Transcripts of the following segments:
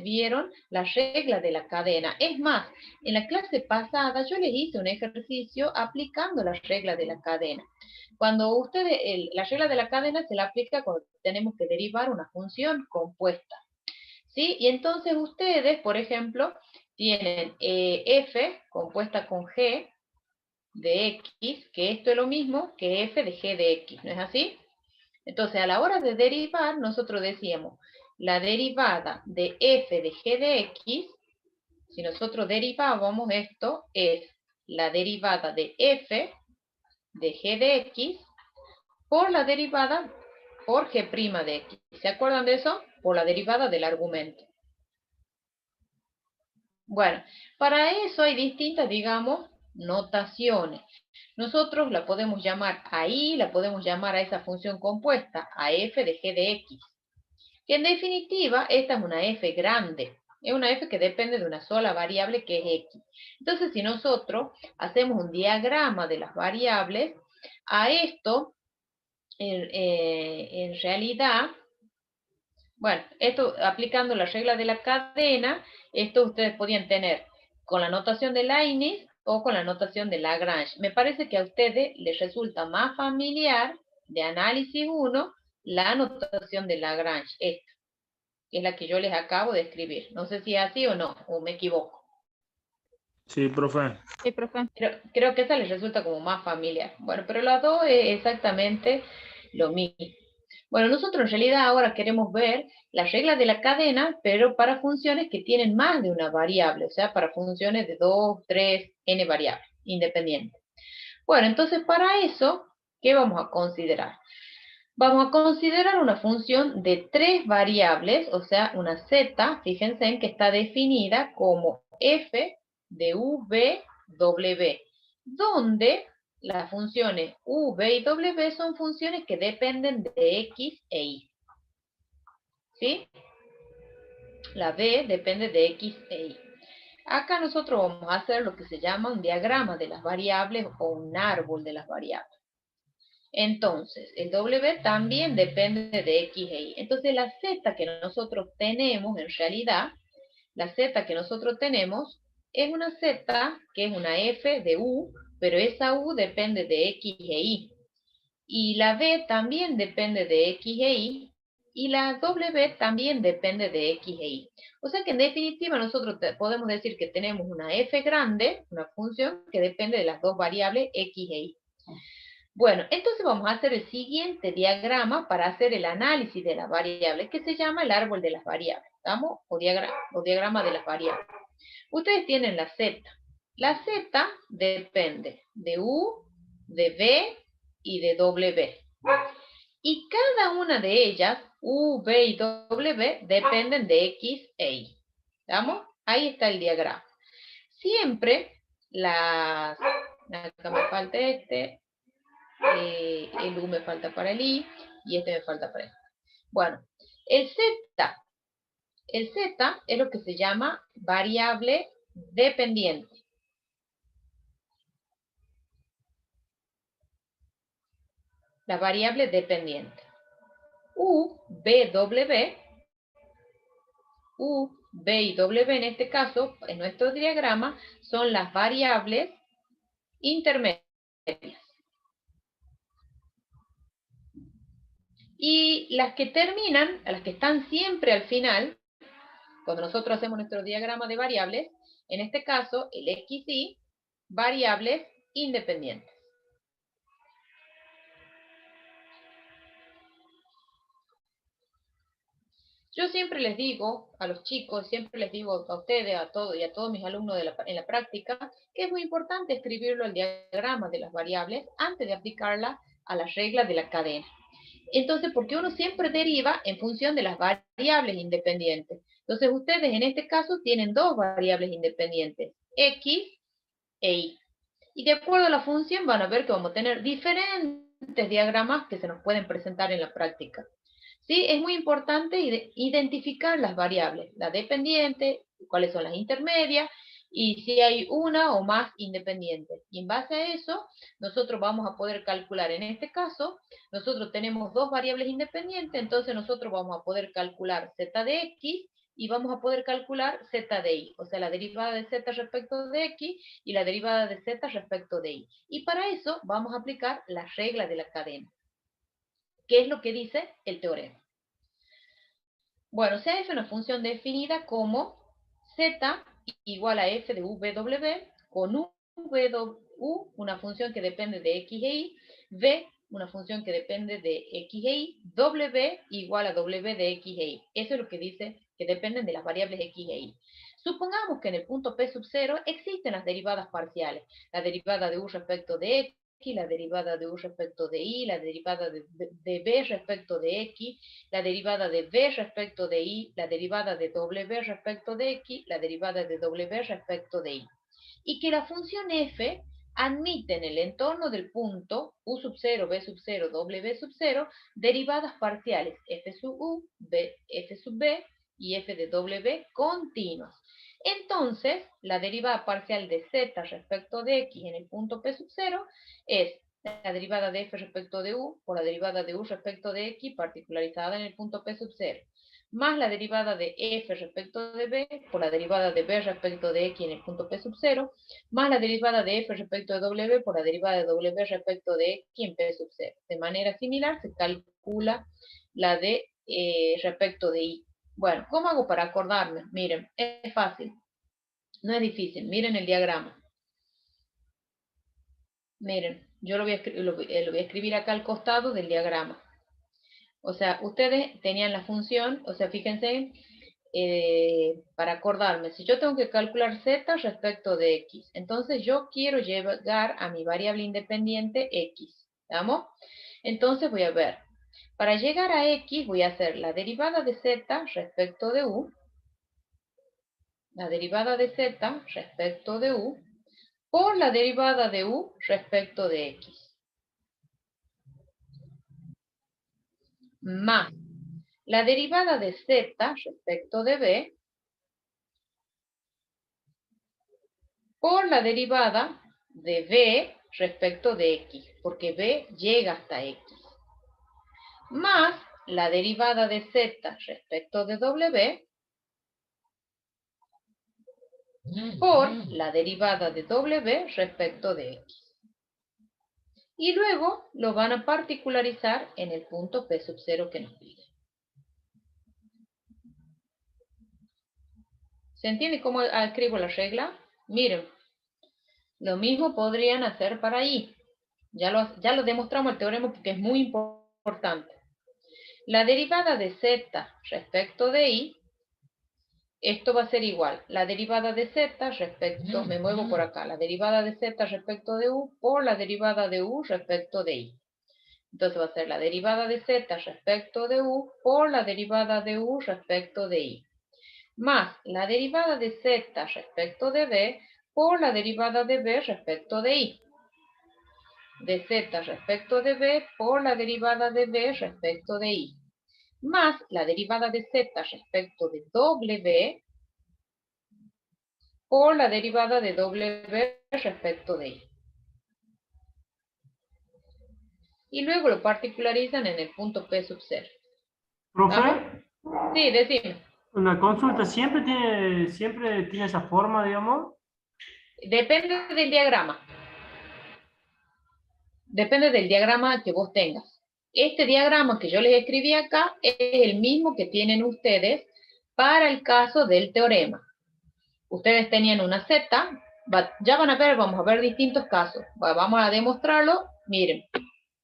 vieron la regla de la cadena. Es más, en la clase pasada yo les hice un ejercicio aplicando la regla de la cadena. Cuando ustedes, la regla de la cadena se la aplica cuando tenemos que derivar una función compuesta. ¿Sí? Y entonces ustedes, por ejemplo, tienen f compuesta con g de x, que esto es lo mismo que f de g de x, ¿no es así? Entonces, a la hora de derivar, nosotros decíamos, la derivada de f de g de x, si nosotros derivábamos esto, es la derivada de f de g de x por la derivada por g' de x. ¿Se acuerdan de eso? Por la derivada del argumento. Bueno, para eso hay distintas, digamos, notaciones. Nosotros la podemos llamar a i, la podemos llamar a esa función compuesta, a f de g de x. Que en definitiva, esta es una f grande. Es una f que depende de una sola variable que es x. Entonces, si nosotros hacemos un diagrama de las variables, a esto, en realidad, bueno, esto aplicando la regla de la cadena, esto ustedes podían tener con la notación de Leibniz o con la notación de Lagrange. Me parece que a ustedes les resulta más familiar de análisis 1 la notación de Lagrange, esta, que es la que yo les acabo de escribir. No sé si es así o no, o me equivoco. Sí, profe. Sí, profe. Creo que esa les resulta como más familiar. Bueno, pero las dos es exactamente lo mismo. Bueno, nosotros en realidad ahora queremos ver las reglas de la cadena, pero para funciones que tienen más de una variable, o sea, para funciones de 2, 3, n variables, independientes. Bueno, entonces para eso, ¿qué vamos a considerar? Vamos a considerar una función de 3 variables, o sea, una z, fíjense en que está definida como f de u, v, w, donde las funciones u, v y w son funciones que dependen de x e y. ¿Sí? La v depende de x e y. Acá nosotros vamos a hacer lo que se llama un diagrama de las variables o un árbol de las variables. Entonces, el w también depende de x e y. Entonces, la z que nosotros tenemos, en realidad, la z que nosotros tenemos es una z que es una f de u, pero esa u depende de x e y. Y la v también depende de x e y, y la w también depende de x e y. O sea que en definitiva nosotros podemos decir que tenemos una f grande, una función que depende de las dos variables x e y. Bueno, entonces vamos a hacer el siguiente diagrama para hacer el análisis de las variables, que se llama el árbol de las variables, ¿estamos? O diagrama de las variables. Ustedes tienen la z. La z depende de u, de v y de w. Y cada una de ellas, u, v y w, dependen de x e y. ¿Estamos? Ahí está el diagrama. Siempre las... Acá me falta el u me falta para el i, y este me falta para el. Bueno, el z es lo que se llama variable dependiente. La variable dependiente. U, v y w en este caso, en nuestro diagrama, son las variables intermedias. Y las que terminan, las que están siempre al final, cuando nosotros hacemos nuestro diagrama de variables, en este caso, el x, y, variables independientes. Yo siempre les digo a los chicos, siempre les digo a ustedes, a todos y a todos mis alumnos en la práctica, que es muy importante escribirlo al diagrama de las variables antes de aplicarla a las reglas de la cadena. Entonces, porque uno siempre deriva en función de las variables independientes. Entonces, ustedes en este caso tienen dos variables independientes, x e y. Y de acuerdo a la función van a ver que vamos a tener diferentes diagramas que se nos pueden presentar en la práctica. ¿Sí? Es muy importante identificar las variables, la dependiente, cuáles son las intermedias, y si hay una o más independientes. Y en base a eso, nosotros vamos a poder calcular, en este caso, nosotros tenemos dos variables independientes, entonces nosotros vamos a poder calcular z de x y vamos a poder calcular z de y, o sea, la derivada de z respecto de x y la derivada de z respecto de y. Y para eso vamos a aplicar la regla de la cadena. ¿Qué es lo que dice el teorema? Bueno, sea f una función definida como z igual a f de w con u, una función que depende de x e y, v, una función que depende de x e y, w igual a w de x e y. Eso es lo que dice que dependen de las variables x e y. Supongamos que en el punto P sub 0 existen las derivadas parciales, la derivada de u respecto de x, la derivada de u respecto de y, la derivada de b respecto de x, la derivada de b respecto de y, la derivada de w respecto de x, la derivada de w respecto de y. Y que la función f admite en el entorno del punto u sub 0, b sub 0, w sub 0, derivadas parciales f sub u, f sub b y f de w continuas. Entonces, la derivada parcial de z respecto de x en el punto P sub 0 es la derivada de f respecto de u por la derivada de u respecto de x particularizada en el punto P sub 0, más la derivada de f respecto de b por la derivada de b respecto de x en el punto P sub 0, más la derivada de f respecto de w por la derivada de w respecto de x en P sub 0. De manera similar se calcula la de respecto de y. Bueno, ¿cómo hago para acordarme? Miren, es fácil, no es difícil. Miren el diagrama. Miren, yo lo voy a escribir acá al costado del diagrama. O sea, ustedes tenían la función, o sea, fíjense, para acordarme, si yo tengo que calcular z respecto de x, entonces yo quiero llegar a mi variable independiente x, ¿estamos? Entonces voy a ver, para llegar a x voy a hacer la derivada de z respecto de u, la derivada de z respecto de u, por la derivada de u respecto de x, más la derivada de z respecto de b por la derivada de b respecto de x, porque b llega hasta x, más la derivada de z respecto de w por la derivada de w respecto de x. Y luego lo van a particularizar en el punto P sub 0 que nos pide. ¿Se entiende cómo escribo la regla? Miren, lo mismo podrían hacer para y. Ya lo demostramos el teorema porque es muy importante. La derivada de z respecto de y, esto va a ser igual. La derivada de z respecto, me muevo por acá, la derivada de z respecto de u por la derivada de u respecto de y. Entonces va a ser la derivada de z respecto de u por la derivada de u respecto de y, más la derivada de z respecto de b por la derivada de b respecto de y, de z respecto de b por la derivada de b respecto de y, más la derivada de z respecto de w por la derivada de w respecto de y. Y luego lo particularizan en el punto P sub 0. ¿Vamos? Profe, Sí, decime. una consulta, siempre tiene esa forma, digamos. Depende del diagrama. Depende del diagrama que vos tengas. Este diagrama que yo les escribí acá es el mismo que tienen ustedes para el caso del teorema. Ustedes tenían una z, ya van a ver, vamos a ver distintos casos. Vamos a demostrarlo. Miren,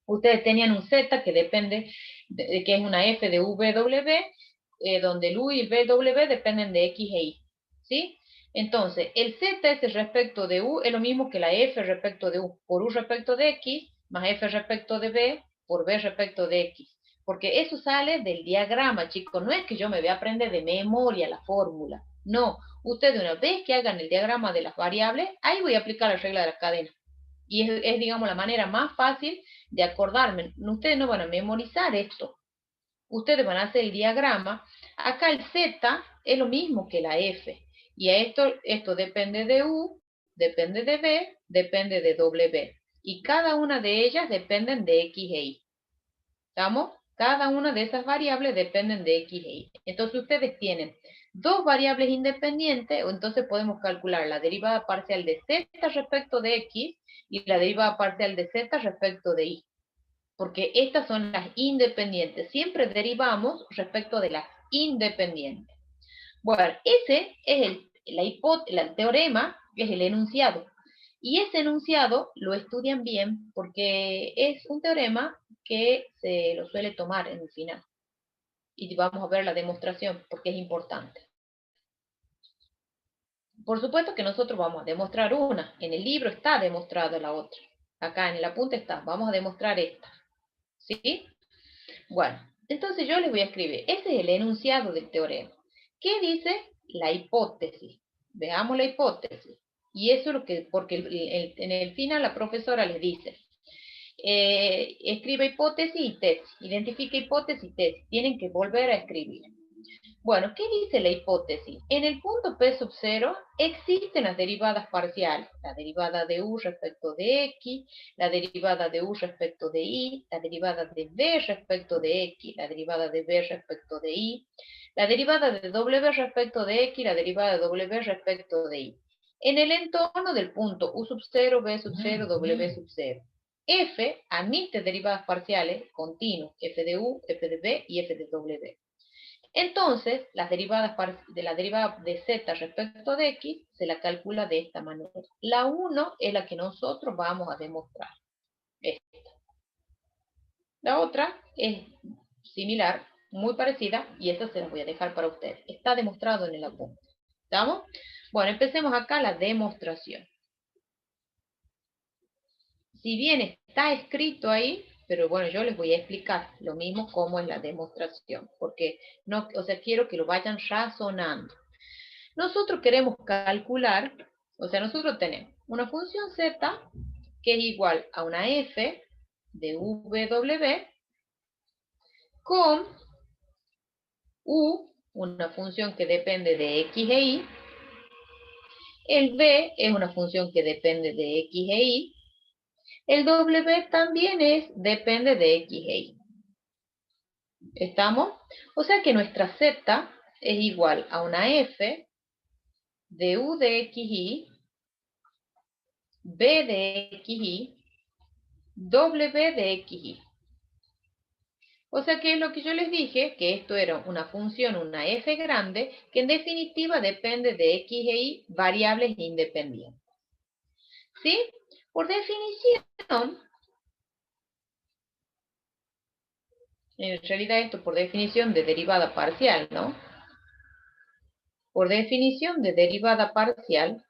ustedes tenían un z que depende, que es una f de w, donde el u y el w dependen de x e y. ¿Sí? Entonces, el z respecto de u es lo mismo que la f respecto de u por u respecto de x, más f respecto de b por b respecto de x. Porque eso sale del diagrama, chicos. No es que yo me voy a aprender de memoria la fórmula. No, ustedes una vez que hagan el diagrama de las variables, ahí voy a aplicar la regla de la cadena. Y es digamos, la manera más fácil de acordarme. Ustedes no van a memorizar esto. Ustedes van a hacer el diagrama. Acá el z es lo mismo que la f. Y a esto depende de u, depende de b, depende de w. Y cada una de ellas dependen de x e y. ¿Estamos? Cada una de esas variables dependen de x e y. Entonces ustedes tienen dos variables independientes, entonces podemos calcular la derivada parcial de z respecto de x y la derivada parcial de z respecto de y. Porque estas son las independientes. Siempre derivamos respecto de las independientes. Bueno, ese es el teorema, que es el enunciado. Y ese enunciado lo estudian bien porque es un teorema que se lo suele tomar en el final. Y vamos a ver la demostración porque es importante. Por supuesto que nosotros vamos a demostrar una. En el libro está demostrada la otra. Acá en el apunte está. Vamos a demostrar esta. ¿Sí? Bueno, entonces yo les voy a escribir. Ese es el enunciado del teorema. ¿Qué dice la hipótesis? Veamos la hipótesis. Y eso es lo que, porque en el final la profesora les dice, escriba hipótesis y tesis, identifica hipótesis y tesis. Tienen que volver a escribir. Bueno, ¿qué dice la hipótesis? En el punto P sub 0 existen las derivadas parciales, la derivada de u respecto de x, la derivada de u respecto de y, la derivada de b respecto de x, la derivada de b respecto de y, la derivada de w respecto de x, la derivada de w respecto de y. En el entorno del punto u sub 0, b sub 0, w sub 0. F admite derivadas parciales continuas, f de u, f de b y f de w. Entonces, las derivadas de la derivada de z respecto de x se la calcula de esta manera. La 1 es la que nosotros vamos a demostrar. Esta. La otra es similar, muy parecida, y esta se la voy a dejar para ustedes. Está demostrado en el apunte. ¿Estamos? Bueno, empecemos acá la demostración. Si bien está escrito ahí, pero bueno, yo les voy a explicar lo mismo como en la demostración, porque no, o sea, quiero que lo vayan razonando. Nosotros queremos calcular, o sea, nosotros tenemos una función z que es igual a una f de w con u, una función que depende de x e y. El b es una función que depende de x e y. El w también depende de x e y. ¿Estamos? O sea que nuestra z es igual a una f de u de x y, b de x y, w de x y. O sea que es lo que yo les dije, que esto era una función, una f grande, que en definitiva depende de x e y variables independientes. ¿Sí? Por definición, en realidad esto por definición de derivada parcial, ¿no? Por definición de derivada parcial,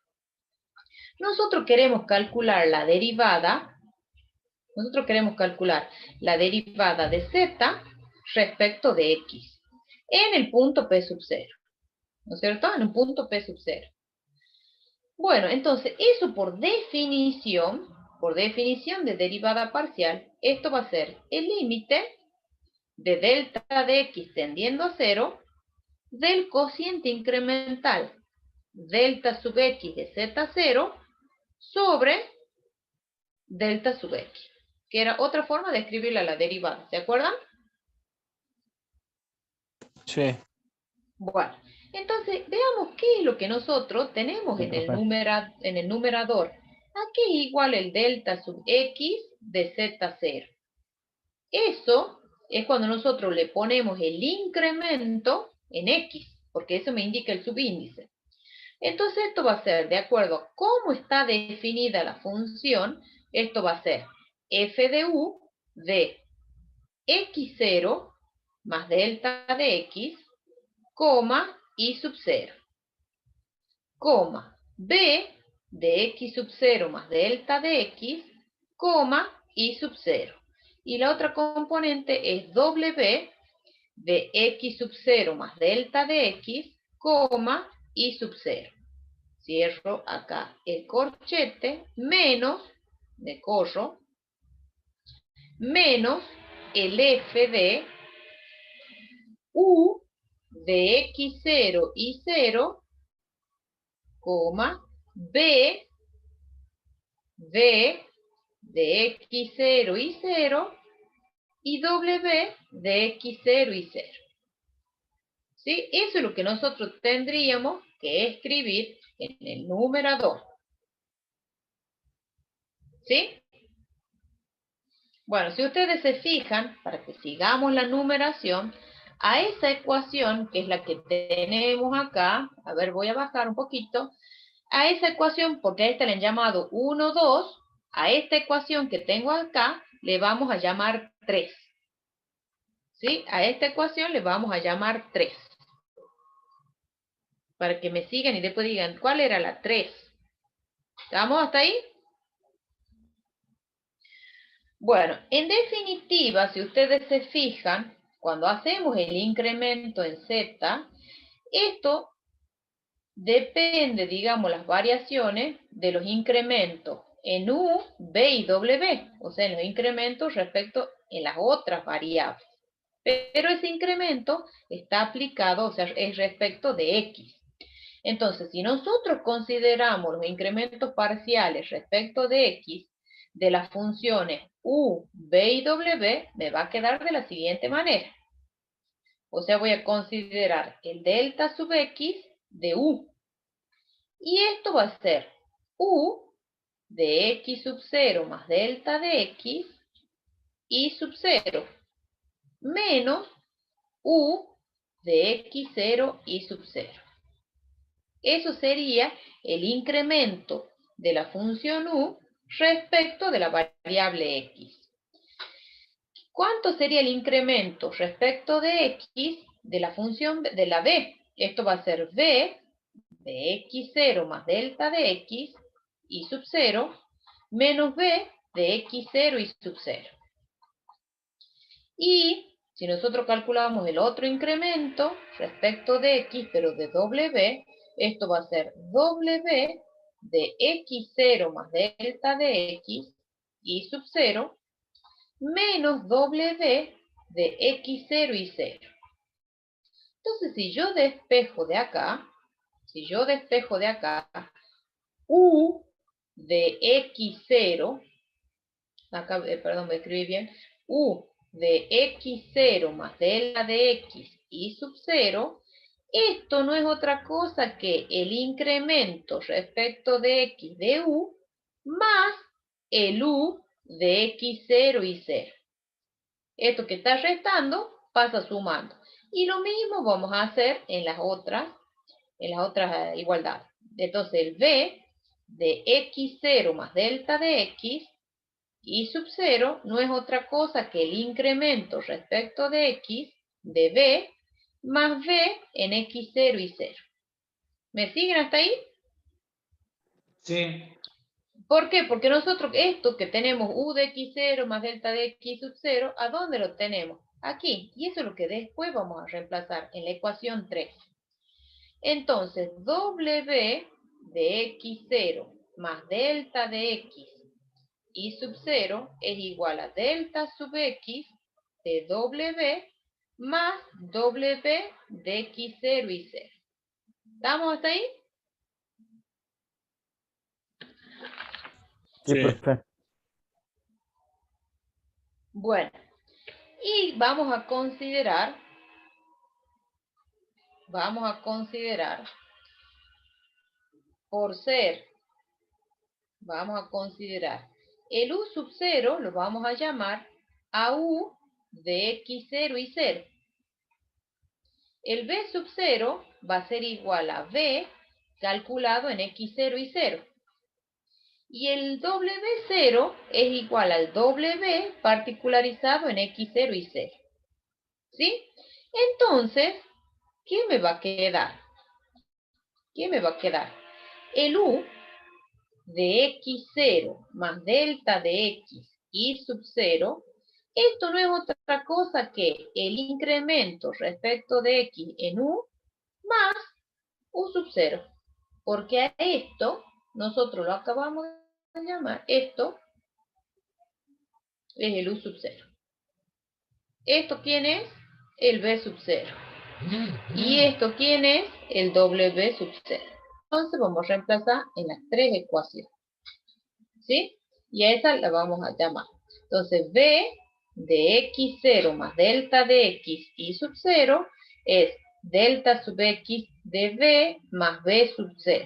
nosotros queremos calcular la derivada de z respecto de x en el punto P sub 0. ¿No es cierto? En un punto P sub 0. Bueno, entonces, eso por definición de derivada parcial, esto va a ser el límite de delta de x tendiendo a 0 del cociente incremental delta sub x de z0 sobre delta sub x, que era otra forma de escribirla la derivada, ¿se acuerdan? Sí. Bueno, entonces veamos qué es lo que nosotros tenemos en el numerador. Aquí es igual el delta sub x de z0. Eso es cuando nosotros le ponemos el incremento en x, porque eso me indica el subíndice. Entonces esto va a ser, de acuerdo a cómo está definida la función, esto va a ser f de u de x0 más delta de x, coma, y sub 0, coma, b de x sub 0 más delta de x, coma, y sub 0. Y la otra componente es w de x sub 0 más delta de x, coma, y sub 0. Cierro acá el corchete, menos, de corro, menos el f de u de x0 y 0, coma, b de x0 y 0, y w de x0 y 0. ¿Sí? Eso es lo que nosotros tendríamos que escribir en el numerador. ¿Sí? Bueno, si ustedes se fijan, para que sigamos la numeración, a esa ecuación, que es la que tenemos acá, a ver, voy a bajar un poquito, a esa ecuación, porque a esta le han llamado 1, 2, a esta ecuación que tengo acá, le vamos a llamar 3. ¿Sí? A esta ecuación le vamos a llamar 3. Para que me sigan y después digan, ¿cuál era la 3? ¿Estamos hasta ahí? Bueno, en definitiva, si ustedes se fijan, cuando hacemos el incremento en Z, esto depende, digamos, las variaciones de los incrementos en U, B y W, o sea, en los incrementos respecto en las otras variables. Pero ese incremento está aplicado, o sea, es respecto de X. Entonces, si nosotros consideramos los incrementos parciales respecto de X, de las funciones U, B y W, me va a quedar de la siguiente manera. O sea, voy a considerar el delta sub X de U. Y esto va a ser U de X sub 0 más delta de X y sub 0 menos U de X0 y sub 0. Eso sería el incremento de la función U respecto de la variable X. ¿Cuánto sería el incremento respecto de X de la función de la B? Esto va a ser B de X0 más delta de X y sub 0 menos B de X0 y sub 0. Y si nosotros calculamos el otro incremento respecto de X, pero de W, esto va a ser W de X0 más delta de X y sub 0 menos W de X0 y 0. Entonces, si yo despejo de acá, U de X0, acá, perdón, me escribí bien, U de X0 más delta de X y sub 0, esto no es otra cosa que el incremento respecto de X de U más el U de X0 y 0. Esto que está restando pasa sumando. Y lo mismo vamos a hacer en las otras igualdades. Entonces el B de X0 más delta de X y sub 0 no es otra cosa que el incremento respecto de X de B más B en X0 y 0. ¿Me siguen hasta ahí? Sí. ¿Por qué? Porque nosotros esto que tenemos U de X0 más delta de X sub 0, ¿a dónde lo tenemos? Aquí. Y eso es lo que después vamos a reemplazar en la ecuación 3. Entonces, W de X0 más delta de X y sub 0 es igual a delta sub X de W más W de X0 y 0. ¿Estamos hasta ahí? Sí. Profe. Bueno, y vamos a considerar, por ser, vamos a considerar el U sub 0, lo vamos a llamar a U de X0 y 0. El B sub 0 va a ser igual a B calculado en X0 y 0. Y el W0 es igual al W particularizado en X0 y 0. ¿Sí? Entonces, ¿qué me va a quedar? El U de X0 más delta de X y sub 0, esto no es otra cosa que el incremento respecto de X en U más U sub 0. Porque a esto, nosotros lo acabamos de llamar, esto es el U sub 0. ¿Esto quién es? El B sub 0. ¿Y esto quién es? El W sub 0. Entonces vamos a reemplazar en las tres ecuaciones. ¿Sí? Y a esa la vamos a llamar. Entonces B de X0 más delta de X y sub 0 es delta sub x de b más b sub 0.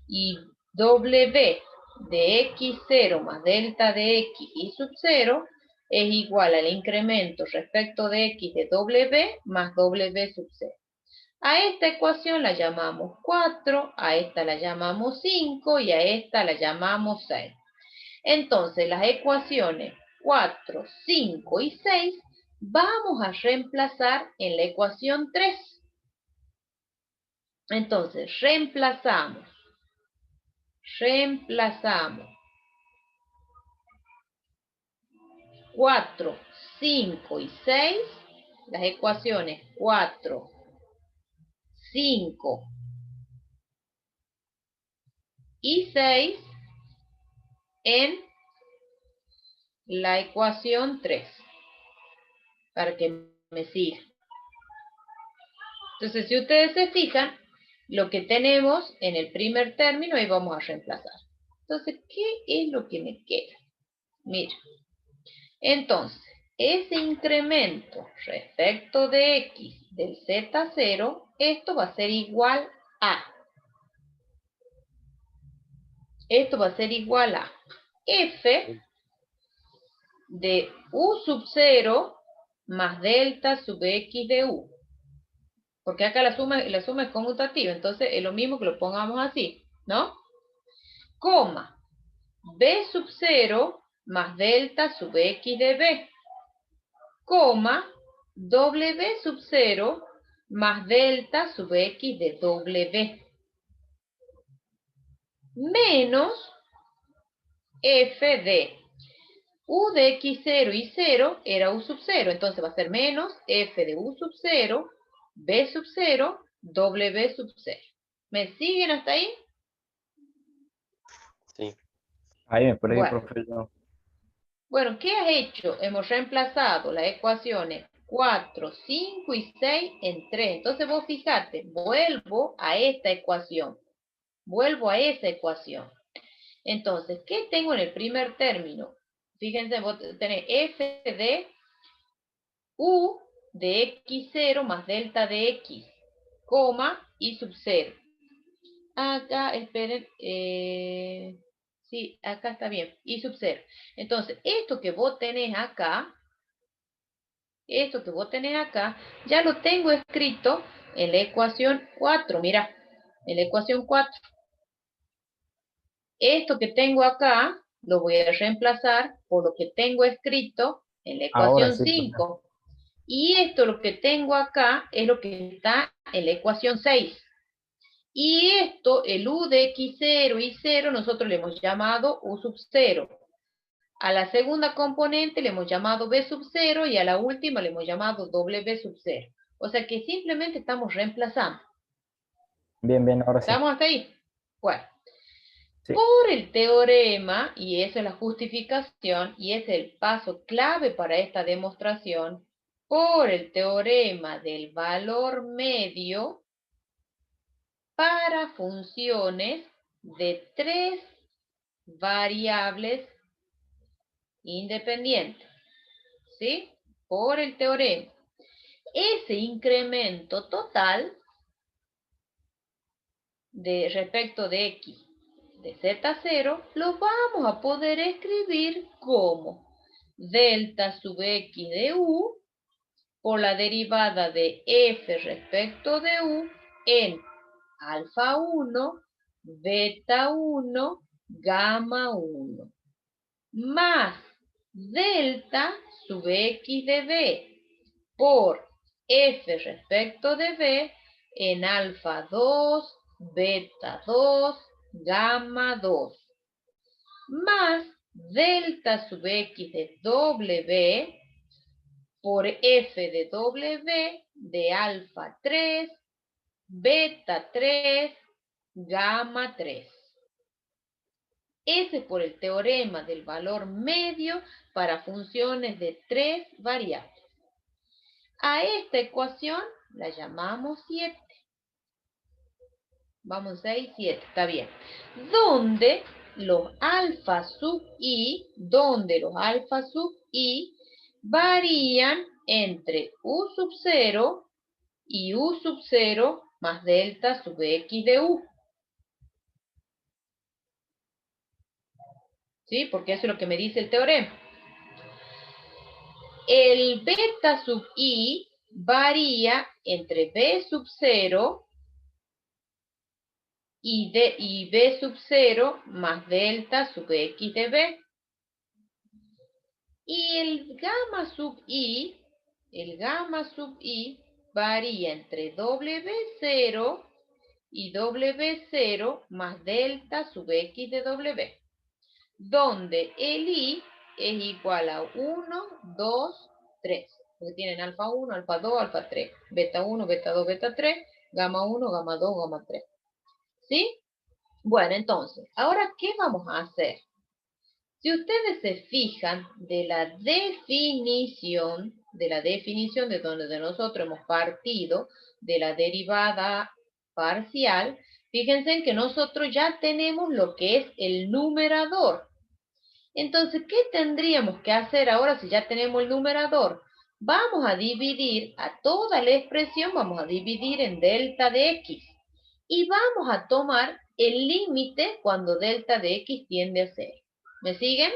Y W de x0 más delta de x y sub 0 es igual al incremento respecto de x de W más W sub 0. A esta ecuación la llamamos 4, a esta la llamamos 5 y a esta la llamamos 6. Entonces, las ecuaciones 4, 5 y 6 vamos a reemplazar en la ecuación 3. Entonces, reemplazamos 4, 5 y 6, las ecuaciones 4, 5 y 6 en la ecuación 3, para que me sigan. Entonces, si ustedes se fijan, lo que tenemos en el primer término, ahí vamos a reemplazar. Entonces, ¿qué es lo que me queda? Mira, entonces, ese incremento respecto de x del z0, esto va a ser igual a. Esto va a ser igual a f de u sub 0 más delta sub x de u. Porque acá la suma es conmutativa, entonces es lo mismo que lo pongamos así, ¿no? Coma, b sub 0 más delta sub x de b, coma, w sub 0 más delta sub x de w, menos f de u de x0 y 0 era u sub 0, entonces va a ser menos f de u sub 0, b sub 0, w sub 0. ¿Me siguen hasta ahí? Sí. Ahí me perdí, Bueno. profe. Yo. Bueno, ¿qué has hecho? Hemos reemplazado las ecuaciones 4, 5 y 6 en 3. Entonces vos fijate, vuelvo a esta ecuación. Vuelvo a esa ecuación. Entonces, ¿qué tengo en el primer término? Fíjense, vos tenés f de u de x0 más delta de x, coma, y sub 0. Acá, esperen, sí, acá está bien, y sub 0. Entonces, esto que vos tenés acá, ya lo tengo escrito en la ecuación 4, mira, en la ecuación 4. Esto que tengo acá, lo voy a reemplazar por lo que tengo escrito en la Ahora ecuación sí, profe. 5. Y esto, lo que tengo acá, es lo que está en la ecuación 6. Y esto, el u de x0 y 0, nosotros le hemos llamado u sub 0. A la segunda componente le hemos llamado b sub 0 y a la última le hemos llamado w sub 0. O sea que simplemente estamos reemplazando. Bien, bien, ahora sí. ¿Estamos hasta ahí? Bueno. Sí. Por el teorema, y esa es la justificación, y es el paso clave para esta demostración, por el teorema del valor medio para funciones de 3 variables independientes, ¿sí? Por el teorema. Ese incremento total de respecto de x de z0 lo vamos a poder escribir como delta sub x de u por la derivada de f respecto de u en alfa 1, beta 1, gamma 1, más delta sub x de b por f respecto de b en alfa 2, beta 2, gamma 2, más delta sub x de w por f de w de alfa 3, beta 3, gamma 3. Ese es por el teorema del valor medio para funciones de 3 variables. A esta ecuación la llamamos 7. Vamos, 6, 7, está bien. Donde los alfa sub i, varían entre u sub 0 y u sub 0 más delta sub x de u. ¿Sí? Porque eso es lo que me dice el teorema. El beta sub i varía entre b sub 0 y b sub 0 más delta sub x de b. Y el gamma sub i varía entre w0 y w0 más delta sub x de w, donde el i es igual a 1, 2, 3, porque tienen alfa 1, alfa 2, alfa 3, beta 1, beta 2, beta 3, gamma 1, gamma 2, gamma 3. ¿Sí? Bueno, entonces, ahora, ¿qué vamos a hacer? Si ustedes se fijan de la definición de donde nosotros hemos partido, de la derivada parcial, fíjense en que nosotros ya tenemos lo que es el numerador. Entonces, ¿qué tendríamos que hacer ahora si ya tenemos el numerador? Vamos a dividir a toda la expresión, vamos a dividir en delta de x. Y vamos a tomar el límite cuando delta de x tiende a 0. ¿Me siguen?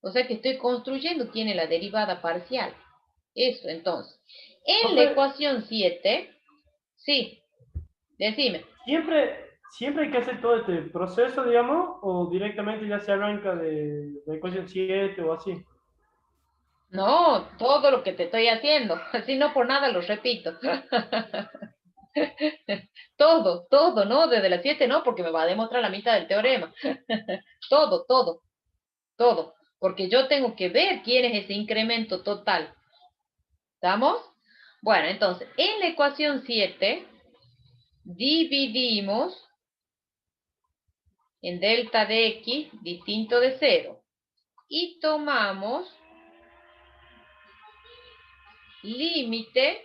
O sea que estoy construyendo, tiene la derivada parcial. Eso, entonces. En la Profe, ecuación 7, sí, decime. siempre hay que hacer todo este proceso, digamos, o directamente ya se arranca de la ecuación 7 o así. No, todo lo que te estoy haciendo. Así no por nada lo repito. Todo, ¿no? Desde las 7 no, porque me va a demostrar la mitad del teorema. Todo. Porque yo tengo que ver quién es ese incremento total. ¿Estamos? Bueno, entonces, en la ecuación 7, dividimos en delta de x distinto de 0. Y tomamos límite,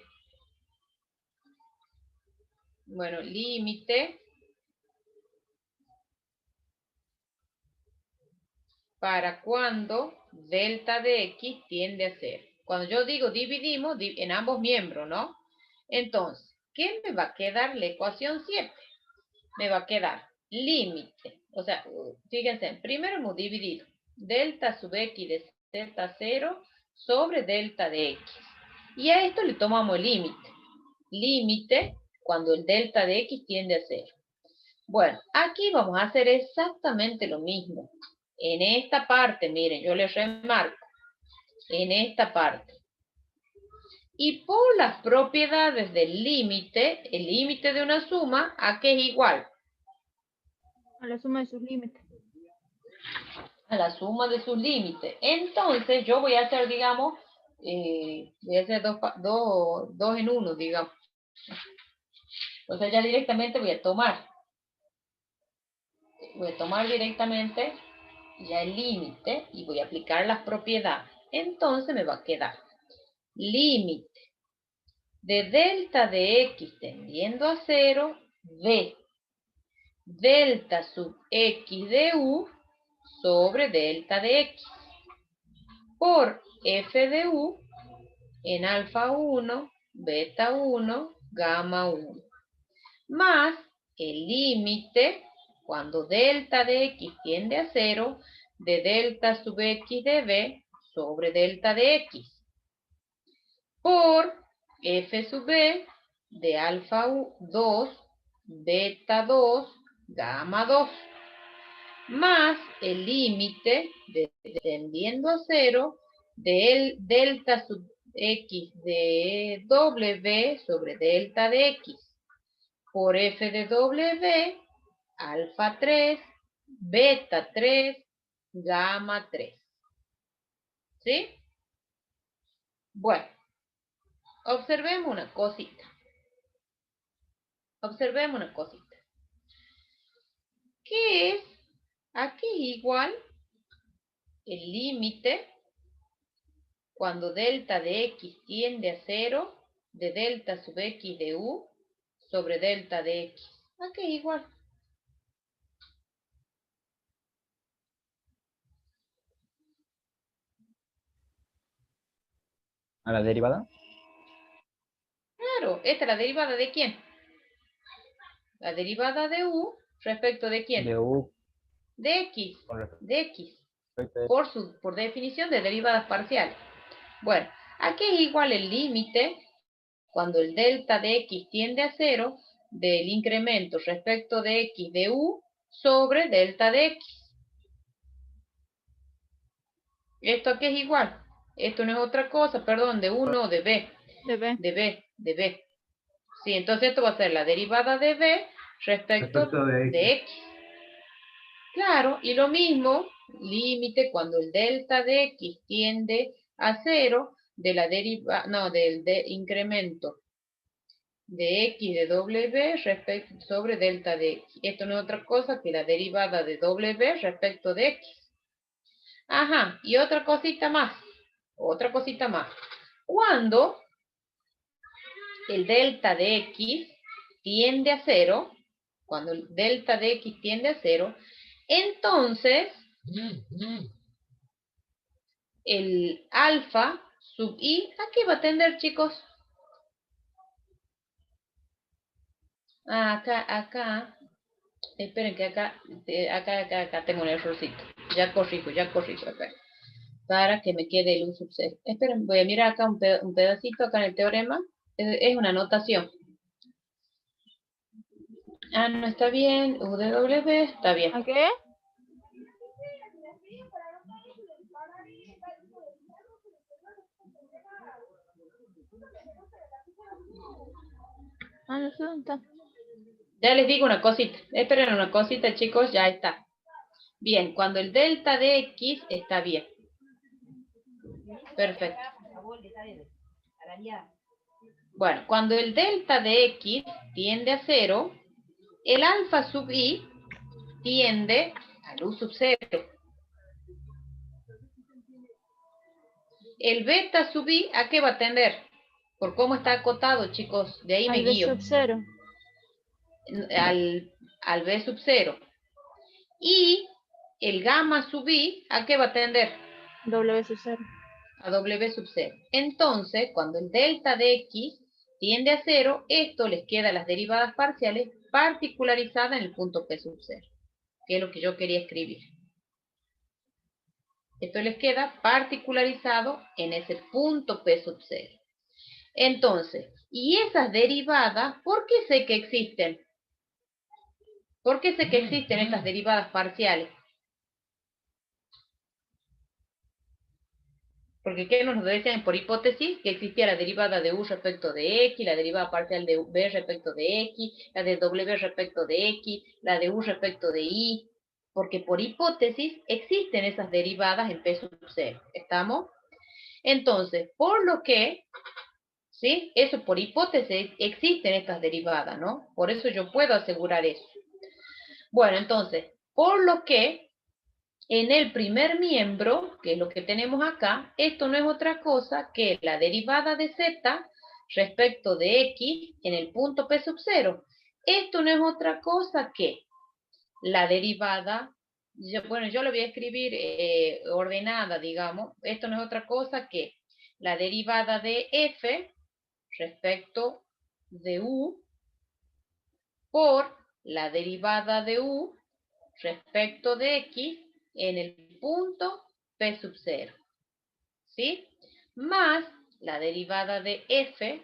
límite para cuando delta de x tiende a 0. Cuando yo digo dividimos, en ambos miembros, ¿no? Entonces, ¿qué me va a quedar la ecuación 7? Me va a quedar límite. O sea, fíjense, primero hemos dividido delta sub x de delta 0 sobre delta de x. Y a esto le tomamos el límite. Límite cuando el delta de x tiende a 0. Bueno, aquí vamos a hacer exactamente lo mismo. En esta parte, miren, yo les remarco, en esta parte. Y por las propiedades del límite, el límite de una suma, ¿a qué es igual? A la suma de sus límites. A la suma de sus límites. Entonces, yo voy a hacer, digamos, voy a hacer dos en uno, digamos. Entonces, ya directamente voy a tomar directamente ya el límite y voy a aplicar las propiedades. Entonces me va a quedar límite de delta de x tendiendo a 0, de delta sub x de u sobre delta de x por f de u en alfa 1, beta 1, gamma 1, más el límite cuando delta de x tiende a 0 de delta sub x de b sobre delta de x por f sub b de alfa 2, beta 2, gamma 2, más el límite tendiendo a 0 del delta sub x de w sobre delta de x por f de w, alfa 3, beta 3, gamma 3. ¿Sí? Bueno, observemos una cosita. ¿Qué es? Aquí igual el límite cuando delta de x tiende a 0 de delta sub x de u sobre delta de x. Aquí igual. ¿A la derivada? Claro, esta es la derivada de ¿quién? La derivada de u respecto de ¿quién? De U De x. con De x. respecto a Por definición de derivadas parciales. Bueno, aquí es igual el límite cuando el delta de x tiende a 0 del incremento respecto de x de u sobre delta de x. Esto aquí es igual. Esto no es otra cosa, perdón, de u no, de b. De B. De b. Sí, entonces esto va a ser la derivada de b respecto de x. Claro, y lo mismo, límite cuando el delta de x tiende a 0 de la derivada, no, del incremento de x de w respecto sobre delta de x. Esto no es otra cosa que la derivada de w respecto de x. Ajá, y otra cosita más. Cuando el delta de x tiende a 0, cuando el delta de x tiende a 0, entonces el alfa sub i, ¿a qué va a tender, chicos? Acá, esperen que acá tengo un errorcito. Ya corrijo, esperen. Para que me quede el u sub c. Esperen, voy a mirar acá un pedacito acá en el teorema. Es una anotación. Ah, no está bien. U de w está bien. ¿A qué? Ah, no sé dónde está. Ya les digo una cosita. Esperen una cosita, chicos, ya está. Bien, cuando el delta de x está bien. Perfecto. Bueno, cuando el delta de x tiende a 0, el alfa sub i tiende al u sub 0. El beta sub i, ¿a qué va a tender? Por cómo está acotado, chicos, de ahí me Al B guío. sub 0. Al b sub 0. Y el gamma sub i, ¿a qué va a tender? W sub 0. A w sub 0. Entonces, cuando el delta de x tiende a 0, esto les queda a las derivadas parciales particularizadas en el punto p sub 0, que es lo que yo quería escribir. Esto les queda particularizado en ese punto p sub 0. Entonces, ¿y esas derivadas, por qué sé que existen? ¿Por qué sé que existen estas derivadas parciales? Porque ¿qué nos decían por hipótesis? Que existía la derivada de u respecto de x, la derivada parcial de b respecto de x, la de w respecto de x, la de u respecto de y. Porque por hipótesis existen esas derivadas en p sub 0. ¿Estamos? Entonces, por lo que, ¿sí? Eso por hipótesis existen estas derivadas, ¿no? Por eso yo puedo asegurar eso. Bueno, entonces, por lo que en el primer miembro, que es lo que tenemos acá, esto no es otra cosa que la derivada de z respecto de x en el punto p sub 0. Esto no es otra cosa que la derivada, bueno, yo lo voy a escribir ordenada, digamos. Esto no es otra cosa que la derivada de f respecto de u por la derivada de u respecto de x en el punto p sub 0, ¿sí? Más la derivada de f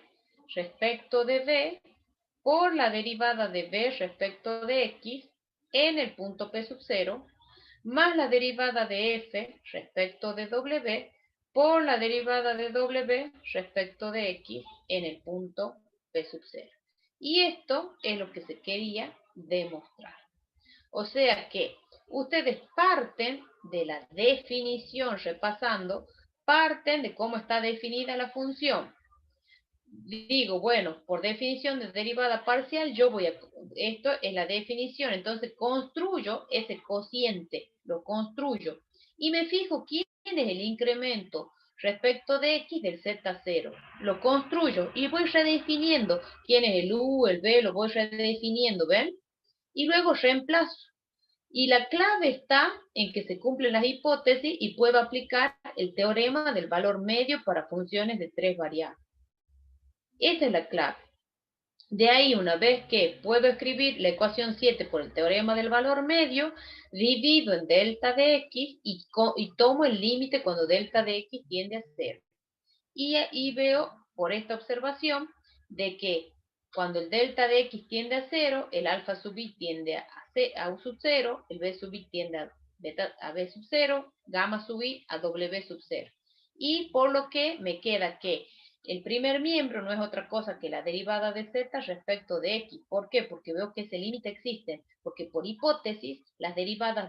respecto de b por la derivada de b respecto de x en el punto p sub 0, más la derivada de f respecto de w por la derivada de w respecto de x en el punto p sub 0. Y esto es lo que se quería demostrar. O sea que ustedes parten de la definición, repasando, parten de cómo está definida la función. Digo, bueno, por definición de derivada parcial, esto es la definición, entonces construyo ese cociente, lo construyo, y me fijo quién es el incremento respecto de x del z0, lo construyo, y voy redefiniendo quién es el u, el b, lo voy redefiniendo, ¿ven? Y luego reemplazo. Y la clave está en que se cumplen las hipótesis y puedo aplicar el teorema del valor medio para funciones de 3 variables. Esa es la clave. De ahí, una vez que puedo escribir la ecuación 7 por el teorema del valor medio, divido en delta de x y tomo el límite cuando delta de x tiende a 0. Y veo por esta observación de que cuando el delta de x tiende a 0, el alfa sub i tiende a u sub 0, el b sub i tiende a b sub 0, gamma sub i a w sub 0. Y por lo que me queda que el primer miembro no es otra cosa que la derivada de z respecto de x. ¿Por qué? Porque veo que ese límite existe. Porque por hipótesis, las derivadas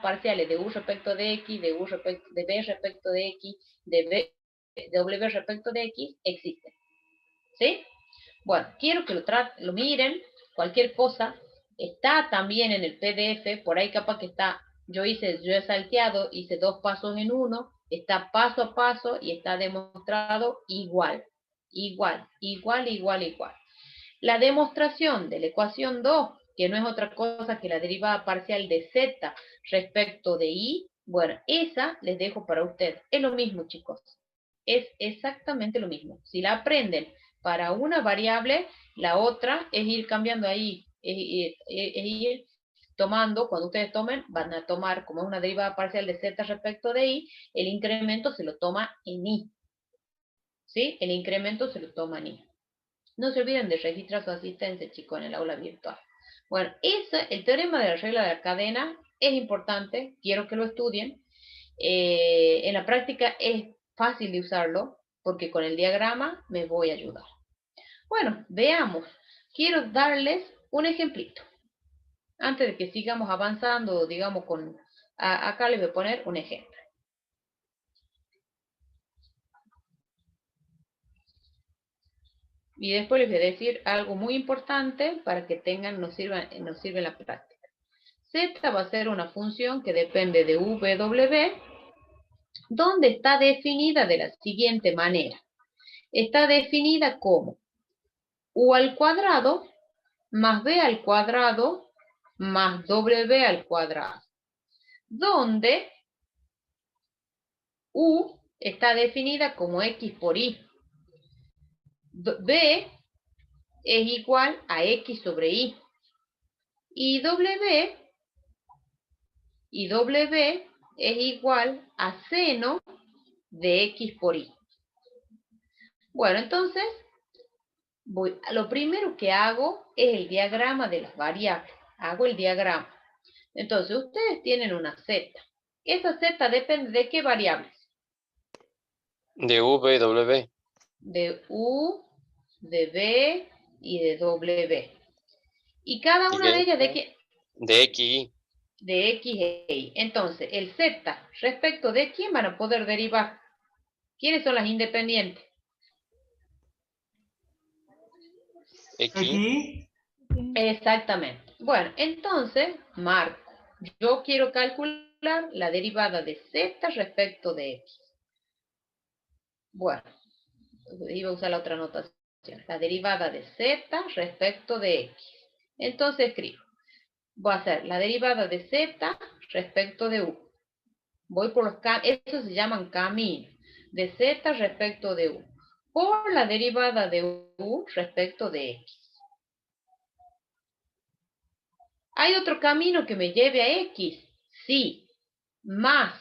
parciales de u respecto de x, de b respecto de x, de w respecto de x, existen. ¿Sí? Bueno, quiero que lo miren. Cualquier cosa está también en el PDF. Por ahí capaz que está, yo he salteado, hice 2 pasos en 1. Está paso a paso y está demostrado igual. Igual. La demostración de la ecuación 2, que no es otra cosa que la derivada parcial de z respecto de i, bueno, esa les dejo para ustedes. Es lo mismo, chicos. Es exactamente lo mismo. Si la aprenden para una variable, la otra es ir cambiando ahí, es ir tomando, cuando ustedes tomen, van a tomar como una derivada parcial de z respecto de i, el incremento se lo toma en i. ¿Sí? El incremento se lo toma en i. No se olviden de registrar su asistencia, chicos, en el aula virtual. Bueno, el teorema de la regla de la cadena es importante, quiero que lo estudien. En la práctica es fácil de usarlo, porque con el diagrama me voy a ayudar. Bueno, veamos. Quiero darles un ejemplito. Antes de que sigamos avanzando, digamos, acá les voy a poner un ejemplo. Y después les voy a decir algo muy importante para que nos sirva en la práctica. Z va a ser una función que depende de w, donde está definida de la siguiente manera. Está definida como u al cuadrado más b al cuadrado más w al cuadrado, donde u está definida como x por y. B es igual a x sobre y. Y w es igual a seno de x por y. Bueno, entonces, lo primero que hago es el diagrama de las variables. Hago el diagrama. Entonces, ustedes tienen una z. Esa z depende de qué variables. De v y w. De u, de b y de w. Y cada una de ellas de qué? De x y. De x e y. Entonces, el z respecto de quién van a poder derivar. ¿Quiénes son las independientes? X. Exactamente. Bueno, entonces, marco. Yo quiero calcular la derivada de z respecto de x. Bueno, iba a usar la otra notación. La derivada de z respecto de x. Entonces escribo. Voy a hacer la derivada de z respecto de u. Voy por los caminos. Estos se llaman caminos. De z respecto de u. Por la derivada de u respecto de x. ¿Hay otro camino que me lleve a x? Sí. Más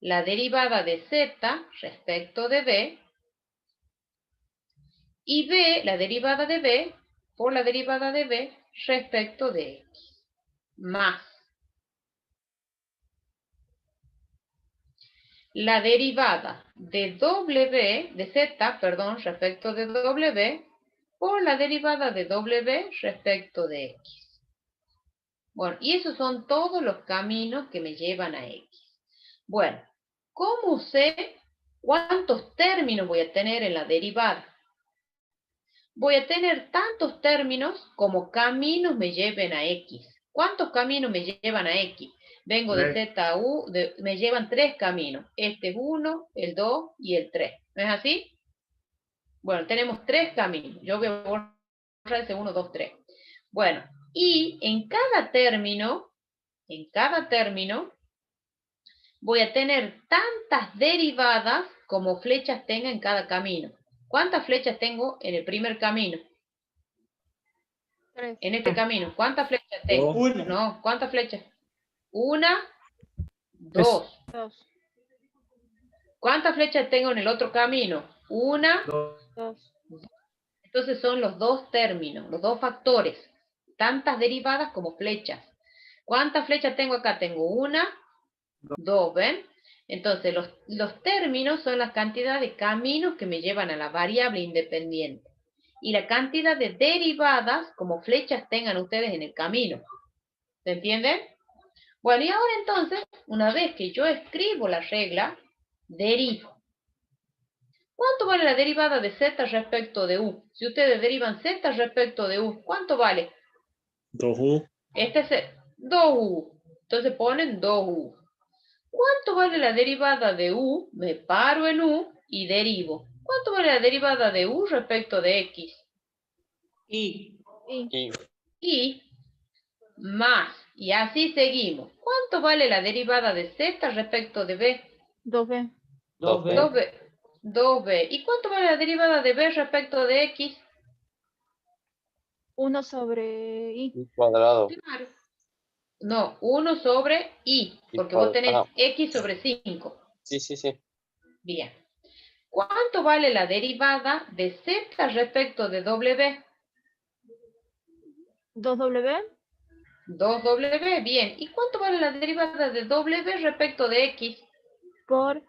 la derivada de z respecto de b. Y b, la derivada de b, por la derivada de b respecto de x. Más la derivada de z, respecto de w, por la derivada de w respecto de x. Bueno, y esos son todos los caminos que me llevan a x. Bueno, ¿cómo sé cuántos términos voy a tener en la derivada? Voy a tener tantos términos como caminos me lleven a x. ¿Cuántos caminos me llevan a x? Vengo de z a u, me llevan 3 caminos. Este es 1, el 2 y el 3. ¿No es así? Bueno, tenemos 3 caminos. Yo voy a borrar ese 1, 2, 3. Bueno, y en cada término, voy a tener tantas derivadas como flechas tenga en cada camino. ¿Cuántas flechas tengo en el primer camino? 3. En este camino, ¿cuántas flechas tengo? Una. No, ¿cuántas flechas? Una, dos. 2. ¿Cuántas flechas tengo en el otro camino? Una. 2. Entonces son los dos términos, los dos factores, tantas derivadas como flechas. ¿Cuántas flechas tengo acá? Tengo una, dos, ¿ven? Entonces los términos son la cantidad de caminos que me llevan a la variable independiente. Y la cantidad de derivadas como flechas tengan ustedes en el camino. ¿Se entienden? Bueno, y ahora entonces, una vez que yo escribo la regla, derivo. ¿Cuánto vale la derivada de z respecto de u? Si ustedes derivan z respecto de u, ¿cuánto vale? 2u. Este es 2u. Entonces ponen 2u. ¿Cuánto vale la derivada de u? Me paro en u y derivo. ¿Cuánto vale la derivada de u respecto de x? Y. Y Y más. Y así seguimos. ¿Cuánto vale la derivada de z respecto de b? 2b. 2b. 2b. 2b. ¿Y cuánto vale la derivada de b respecto de x? 1 sobre i. y cuadrado. Claro. No, 1 sobre i, Y porque vos tenés cuadrado. x sobre 5. Sí, sí, sí. Bien. ¿Cuánto vale la derivada de z respecto de w? 2w 2w, bien. ¿Y cuánto vale la derivada de w respecto de x? por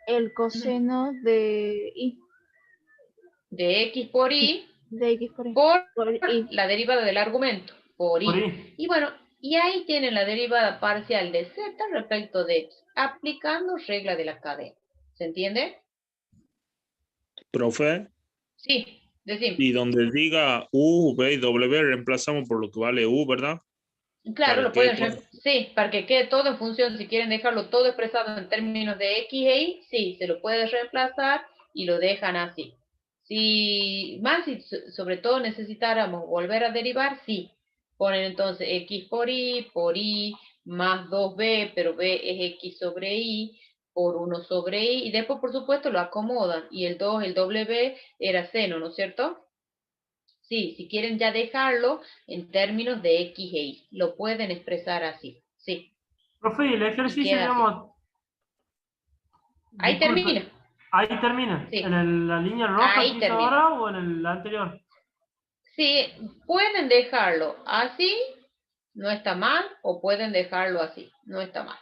el coseno de i. De x por y De x por i. por Por i. la derivada del argumento, por Por y. ahí. Y bueno, y ahí tienen la derivada parcial de z respecto de x, aplicando regla de la cadena. ¿Se entiende? Profe, Sí, decimos. y donde diga u, v y w, reemplazamos por lo que vale u, ¿verdad? Claro, Para lo que pueden, sí, para que quede todo en función, si quieren dejarlo todo expresado en términos de x e y, sí, se lo puede reemplazar y lo dejan así. Si más, si sobre todo necesitáramos volver a derivar, sí, ponen entonces x por y más 2b, pero b es x sobre y, por 1 sobre y después por supuesto lo acomodan, y el 2, el w era seno, ¿no es cierto? Sí, si quieren ya dejarlo en términos de x e y, lo pueden expresar así, sí. Profe, y el Y ejercicio, queda así. digamos, Ahí disculpe, termina. ahí termina. Sí. ¿En la línea roja Ahí que hizo termina. ahora o en el anterior? Sí, pueden dejarlo así, no está mal, o pueden dejarlo así, no está mal,